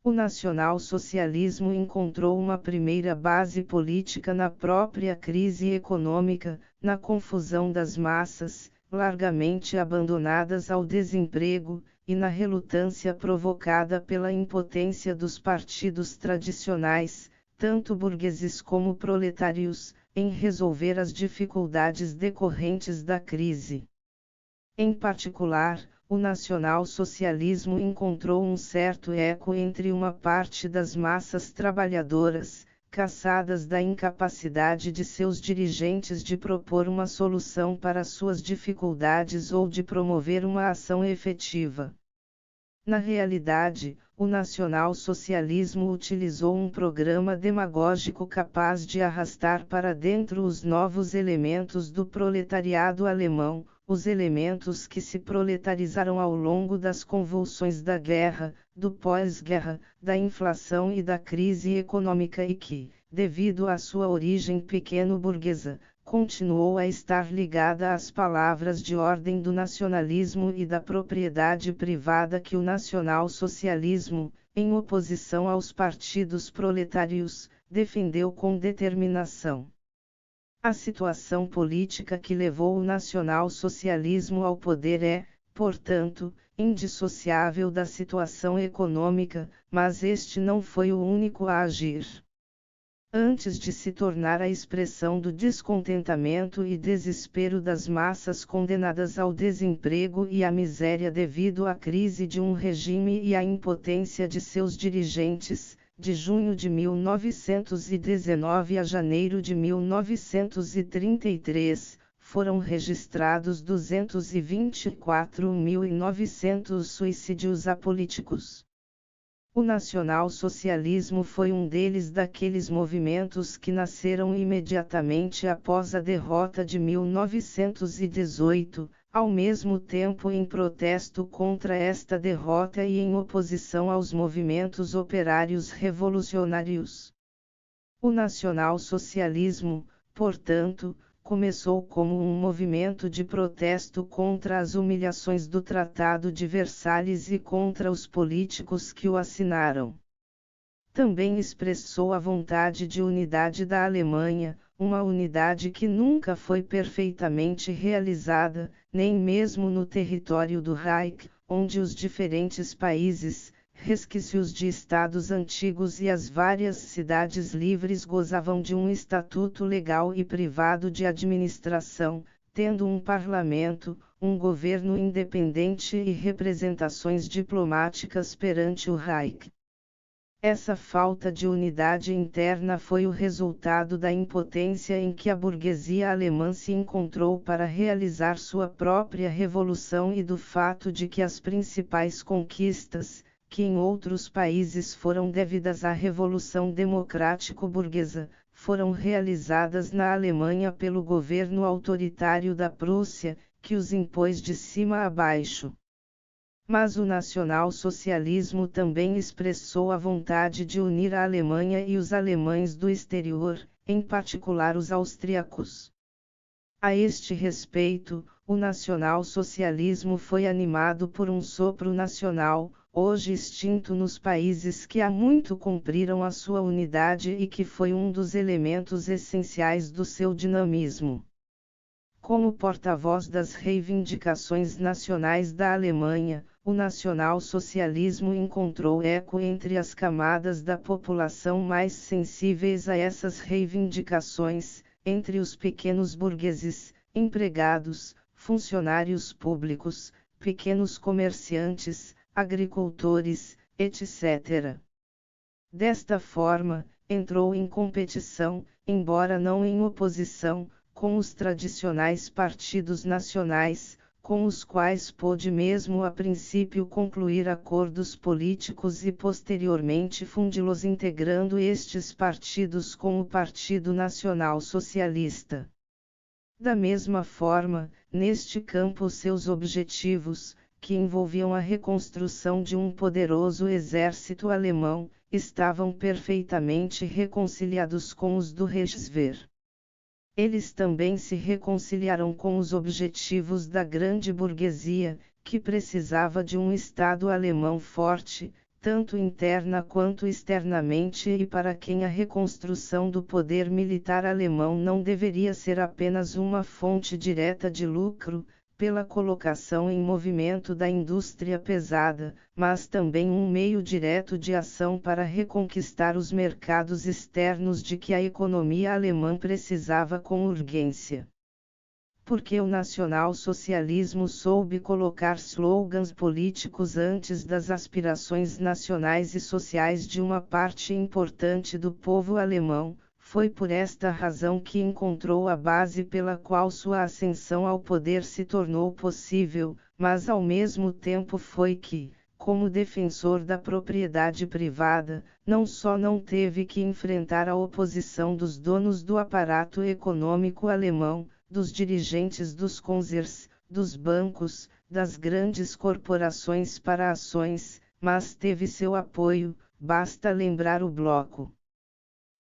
O nacional-socialismo encontrou uma primeira base política na própria crise econômica, na confusão das massas, largamente abandonadas ao desemprego, e na relutância provocada pela impotência dos partidos tradicionais, tanto burgueses como proletários, em resolver as dificuldades decorrentes da crise. Em particular, o nacional-socialismo encontrou um certo eco entre uma parte das massas trabalhadoras, cansadas da incapacidade de seus dirigentes de propor uma solução para suas dificuldades ou de promover uma ação efetiva. Na realidade, o nacional-socialismo utilizou um programa demagógico capaz de arrastar para dentro os novos elementos do proletariado alemão, os elementos que se proletarizaram ao longo das convulsões da guerra, do pós-guerra, da inflação e da crise econômica e que, devido à sua origem pequeno-burguesa, continuou a estar ligada às palavras de ordem do nacionalismo e da propriedade privada que o nacional-socialismo, em oposição aos partidos proletários, defendeu com determinação. A situação política que levou o nacional-socialismo ao poder é, portanto, indissociável da situação econômica, mas este não foi o único a agir. Antes de se tornar a expressão do descontentamento e desespero das massas condenadas ao desemprego e à miséria devido à crise de um regime e à impotência de seus dirigentes, de junho de 1919 a janeiro de 1933, foram registrados 224.900 suicídios apolíticos. O nacional-socialismo foi um daqueles movimentos que nasceram imediatamente após a derrota de 1918, ao mesmo tempo em protesto contra esta derrota e em oposição aos movimentos operários revolucionários. O nacional-socialismo, portanto, começou como um movimento de protesto contra as humilhações do Tratado de Versalhes e contra os políticos que o assinaram. Também expressou a vontade de unidade da Alemanha, uma unidade que nunca foi perfeitamente realizada, nem mesmo no território do Reich, onde os diferentes países, resquícios de estados antigos e as várias cidades livres gozavam de um estatuto legal e privado de administração, tendo um parlamento, um governo independente e representações diplomáticas perante o Reich. Essa falta de unidade interna foi o resultado da impotência em que a burguesia alemã se encontrou para realizar sua própria revolução e do fato de que as principais conquistas, que em outros países foram devidas à Revolução Democrático-Burguesa, foram realizadas na Alemanha pelo governo autoritário da Prússia, que os impôs de cima a baixo. Mas o nacional-socialismo também expressou a vontade de unir a Alemanha e os alemães do exterior, em particular os austríacos. A este respeito, o nacional-socialismo foi animado por um sopro nacional, hoje extinto nos países que há muito cumpriram a sua unidade e que foi um dos elementos essenciais do seu dinamismo. Como porta-voz das reivindicações nacionais da Alemanha, o nacional-socialismo encontrou eco entre as camadas da população mais sensíveis a essas reivindicações, entre os pequenos burgueses, empregados, funcionários públicos, pequenos comerciantes, agricultores, etc. Desta forma, entrou em competição, embora não em oposição, com os tradicionais partidos nacionais, com os quais pôde mesmo a princípio concluir acordos políticos e posteriormente fundi-los integrando estes partidos com o Partido Nacional Socialista. Da mesma forma, neste campo seus objetivos, que envolviam a reconstrução de um poderoso exército alemão, estavam perfeitamente reconciliados com os do Reichswehr. Eles também se reconciliaram com os objetivos da grande burguesia, que precisava de um Estado alemão forte, tanto interna quanto externamente, e para quem a reconstrução do poder militar alemão não deveria ser apenas uma fonte direta de lucro, pela colocação em movimento da indústria pesada, mas também um meio direto de ação para reconquistar os mercados externos de que a economia alemã precisava com urgência. Porque o nacional-socialismo soube colocar slogans políticos antes das aspirações nacionais e sociais de uma parte importante do povo alemão, foi por esta razão que encontrou a base pela qual sua ascensão ao poder se tornou possível, mas ao mesmo tempo foi que, como defensor da propriedade privada, não só não teve que enfrentar a oposição dos donos do aparato econômico alemão, dos dirigentes dos Konzers, dos bancos, das grandes corporações para ações, mas teve seu apoio, basta lembrar o Bloco.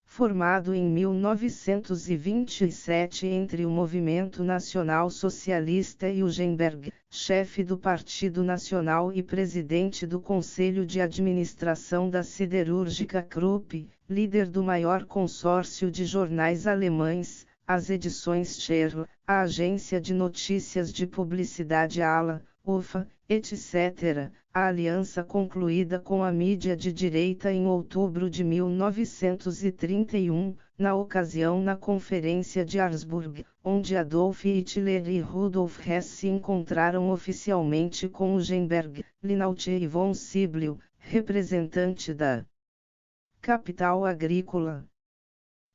Formado em 1927 entre o Movimento Nacional Socialista e Hugenberg, chefe do Partido Nacional e presidente do Conselho de Administração da Siderúrgica Krupp, líder do maior consórcio de jornais alemães, as edições Scherl, a agência de notícias de publicidade ALA, UFA, etc., a aliança concluída com a mídia de direita em outubro de 1931, na ocasião na Conferência de Augsburg, onde Adolf Hitler e Rudolf Hess se encontraram oficialmente com Hugenberg, Linaut e von Sibley, representante da capital agrícola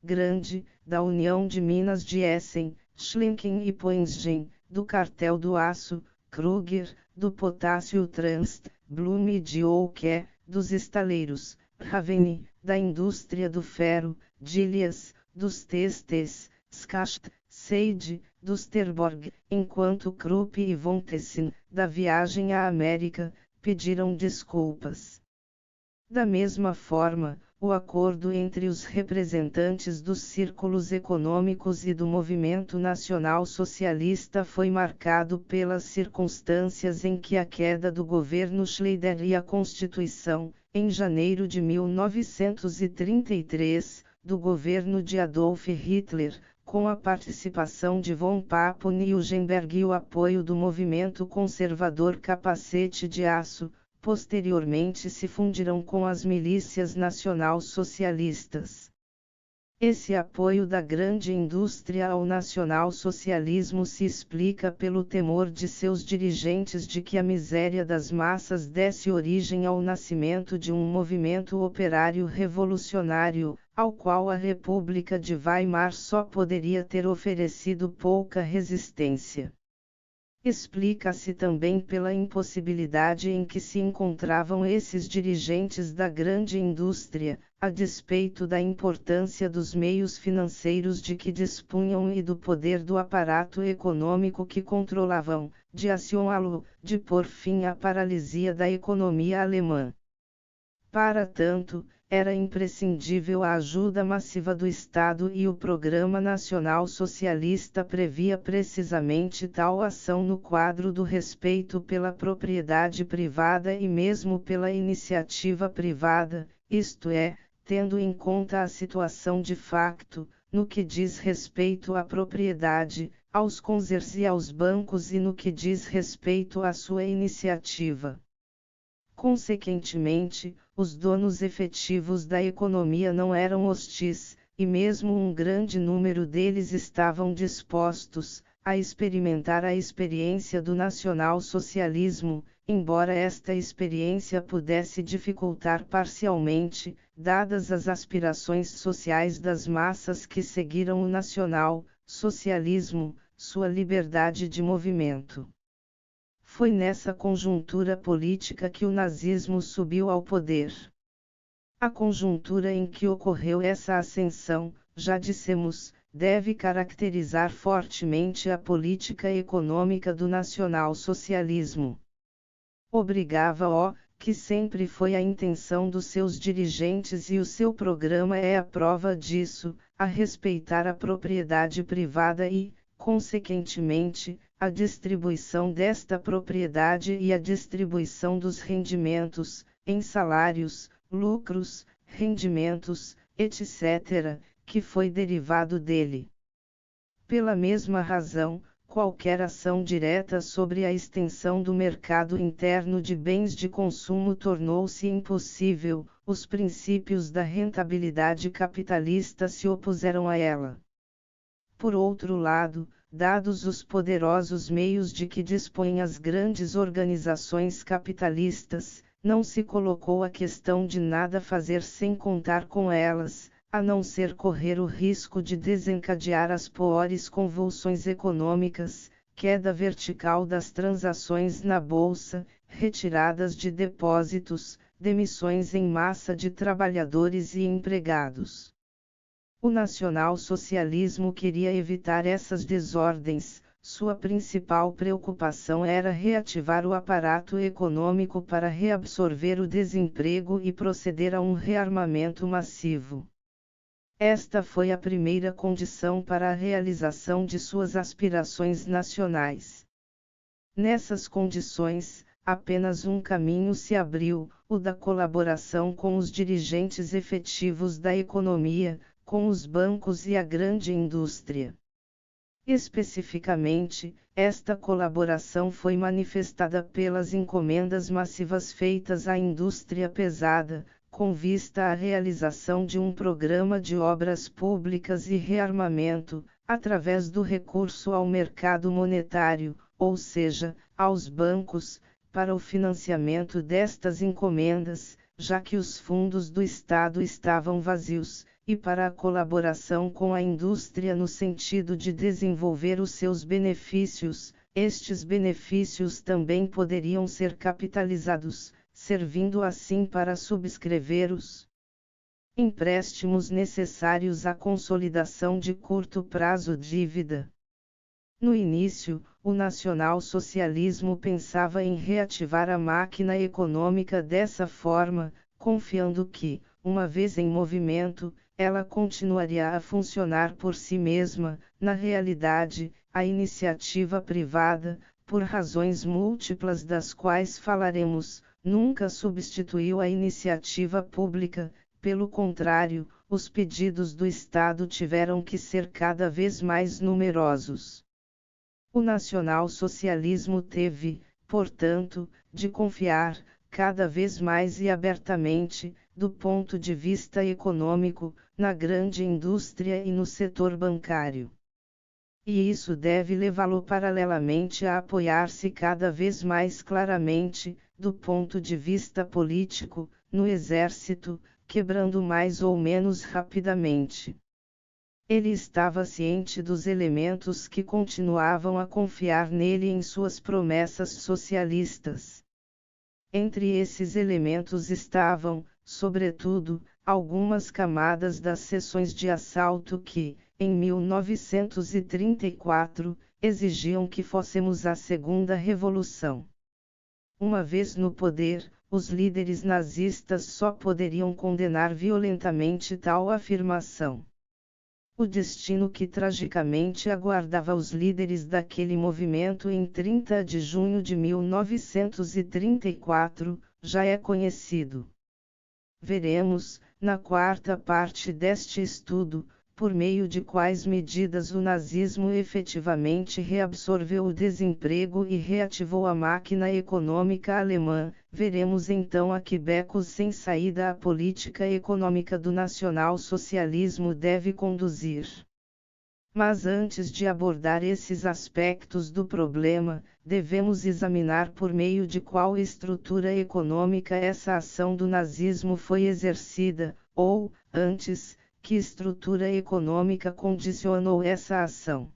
grande, da União de Minas de Essen, Schlenken e Poensgen, do cartel do aço, Kruger, do potássio Transt, Blum e de Ouke, dos estaleiros, Raveni, da indústria do ferro, Gillias, dos têxteis, Skast, Seide, dos Terborg, enquanto Krupp e von Tessen, da viagem à América, pediram desculpas. Da mesma forma, o acordo entre os representantes dos círculos econômicos e do movimento nacional socialista foi marcado pelas circunstâncias em que a queda do governo Schleider e a Constituição, em janeiro de 1933, do governo de Adolf Hitler, com a participação de von Papen e Hugenberg e o apoio do movimento conservador Capacete de Aço, posteriormente se fundirão com as milícias nacional-socialistas. Esse apoio da grande indústria ao nacional-socialismo se explica pelo temor de seus dirigentes de que a miséria das massas desse origem ao nascimento de um movimento operário revolucionário, ao qual a República de Weimar só poderia ter oferecido pouca resistência. Explica-se também pela impossibilidade em que se encontravam esses dirigentes da grande indústria, a despeito da importância dos meios financeiros de que dispunham e do poder do aparato econômico que controlavam, de acioná-lo, de pôr fim à paralisia da economia alemã. Para tanto, era imprescindível a ajuda massiva do Estado e o Programa Nacional Socialista previa precisamente tal ação no quadro do respeito pela propriedade privada e mesmo pela iniciativa privada, isto é, tendo em conta a situação de facto, no que diz respeito à propriedade, aos Konzers e aos bancos e no que diz respeito à sua iniciativa. Consequentemente, os donos efetivos da economia não eram hostis, e mesmo um grande número deles estavam dispostos a experimentar a experiência do nacional-socialismo, embora esta experiência pudesse dificultar parcialmente, dadas as aspirações sociais das massas que seguiram o nacional-socialismo, sua liberdade de movimento. Foi nessa conjuntura política que o nazismo subiu ao poder. A conjuntura em que ocorreu essa ascensão, já dissemos, deve caracterizar fortemente a política econômica do nacional-socialismo. Obrigava-o, que sempre foi a intenção dos seus dirigentes e o seu programa é a prova disso, a respeitar a propriedade privada e, consequentemente, a distribuição desta propriedade e a distribuição dos rendimentos, em salários, lucros, rendimentos, etc., que foi derivado dele. Pela mesma razão, qualquer ação direta sobre a extensão do mercado interno de bens de consumo tornou-se impossível, os princípios da rentabilidade capitalista se opuseram a ela. Por outro lado, dados os poderosos meios de que dispõem as grandes organizações capitalistas, não se colocou a questão de nada fazer sem contar com elas, a não ser correr o risco de desencadear as piores convulsões econômicas, queda vertical das transações na bolsa, retiradas de depósitos, demissões em massa de trabalhadores e empregados. O nacional-socialismo queria evitar essas desordens. Sua principal preocupação era reativar o aparato econômico para reabsorver o desemprego e proceder a um rearmamento massivo. Esta foi a primeira condição para a realização de suas aspirações nacionais. Nessas condições, apenas um caminho se abriu, o da colaboração com os dirigentes efetivos da economia, com os bancos e a grande indústria. Especificamente, esta colaboração foi manifestada pelas encomendas massivas feitas à indústria pesada, com vista à realização de um programa de obras públicas e rearmamento, através do recurso ao mercado monetário, ou seja, aos bancos, para o financiamento destas encomendas, já que os fundos do Estado estavam vazios, e para a colaboração com a indústria no sentido de desenvolver os seus benefícios. Estes benefícios também poderiam ser capitalizados, servindo assim para subscrever os empréstimos necessários à consolidação de curto prazo dívida. No início, o nacional-socialismo pensava em reativar a máquina econômica dessa forma, confiando que, uma vez em movimento, ela continuaria a funcionar por si mesma. Na realidade, a iniciativa privada, por razões múltiplas das quais falaremos, nunca substituiu a iniciativa pública. Pelo contrário, os pedidos do Estado tiveram que ser cada vez mais numerosos. O nacional-socialismo teve, portanto, de confiar, cada vez mais e abertamente, do ponto de vista econômico, na grande indústria e no setor bancário. E isso deve levá-lo paralelamente a apoiar-se cada vez mais claramente, do ponto de vista político, no exército, quebrando mais ou menos rapidamente. Ele estava ciente dos elementos que continuavam a confiar nele em suas promessas socialistas. Entre esses elementos estavam, sobretudo, algumas camadas das seções de assalto que, em 1934, exigiam que fôssemos a segunda revolução. Uma vez no poder, os líderes nazistas só poderiam condenar violentamente tal afirmação. O destino que tragicamente aguardava os líderes daquele movimento em 30 de junho de 1934, já é conhecido. Veremos, na quarta parte deste estudo, por meio de quais medidas o nazismo efetivamente reabsorveu o desemprego e reativou a máquina econômica alemã. Veremos então a que becos sem saída a política econômica do nacional-socialismo deve conduzir. Mas antes de abordar esses aspectos do problema, devemos examinar por meio de qual estrutura econômica essa ação do nazismo foi exercida, ou, antes, que estrutura econômica condicionou essa ação.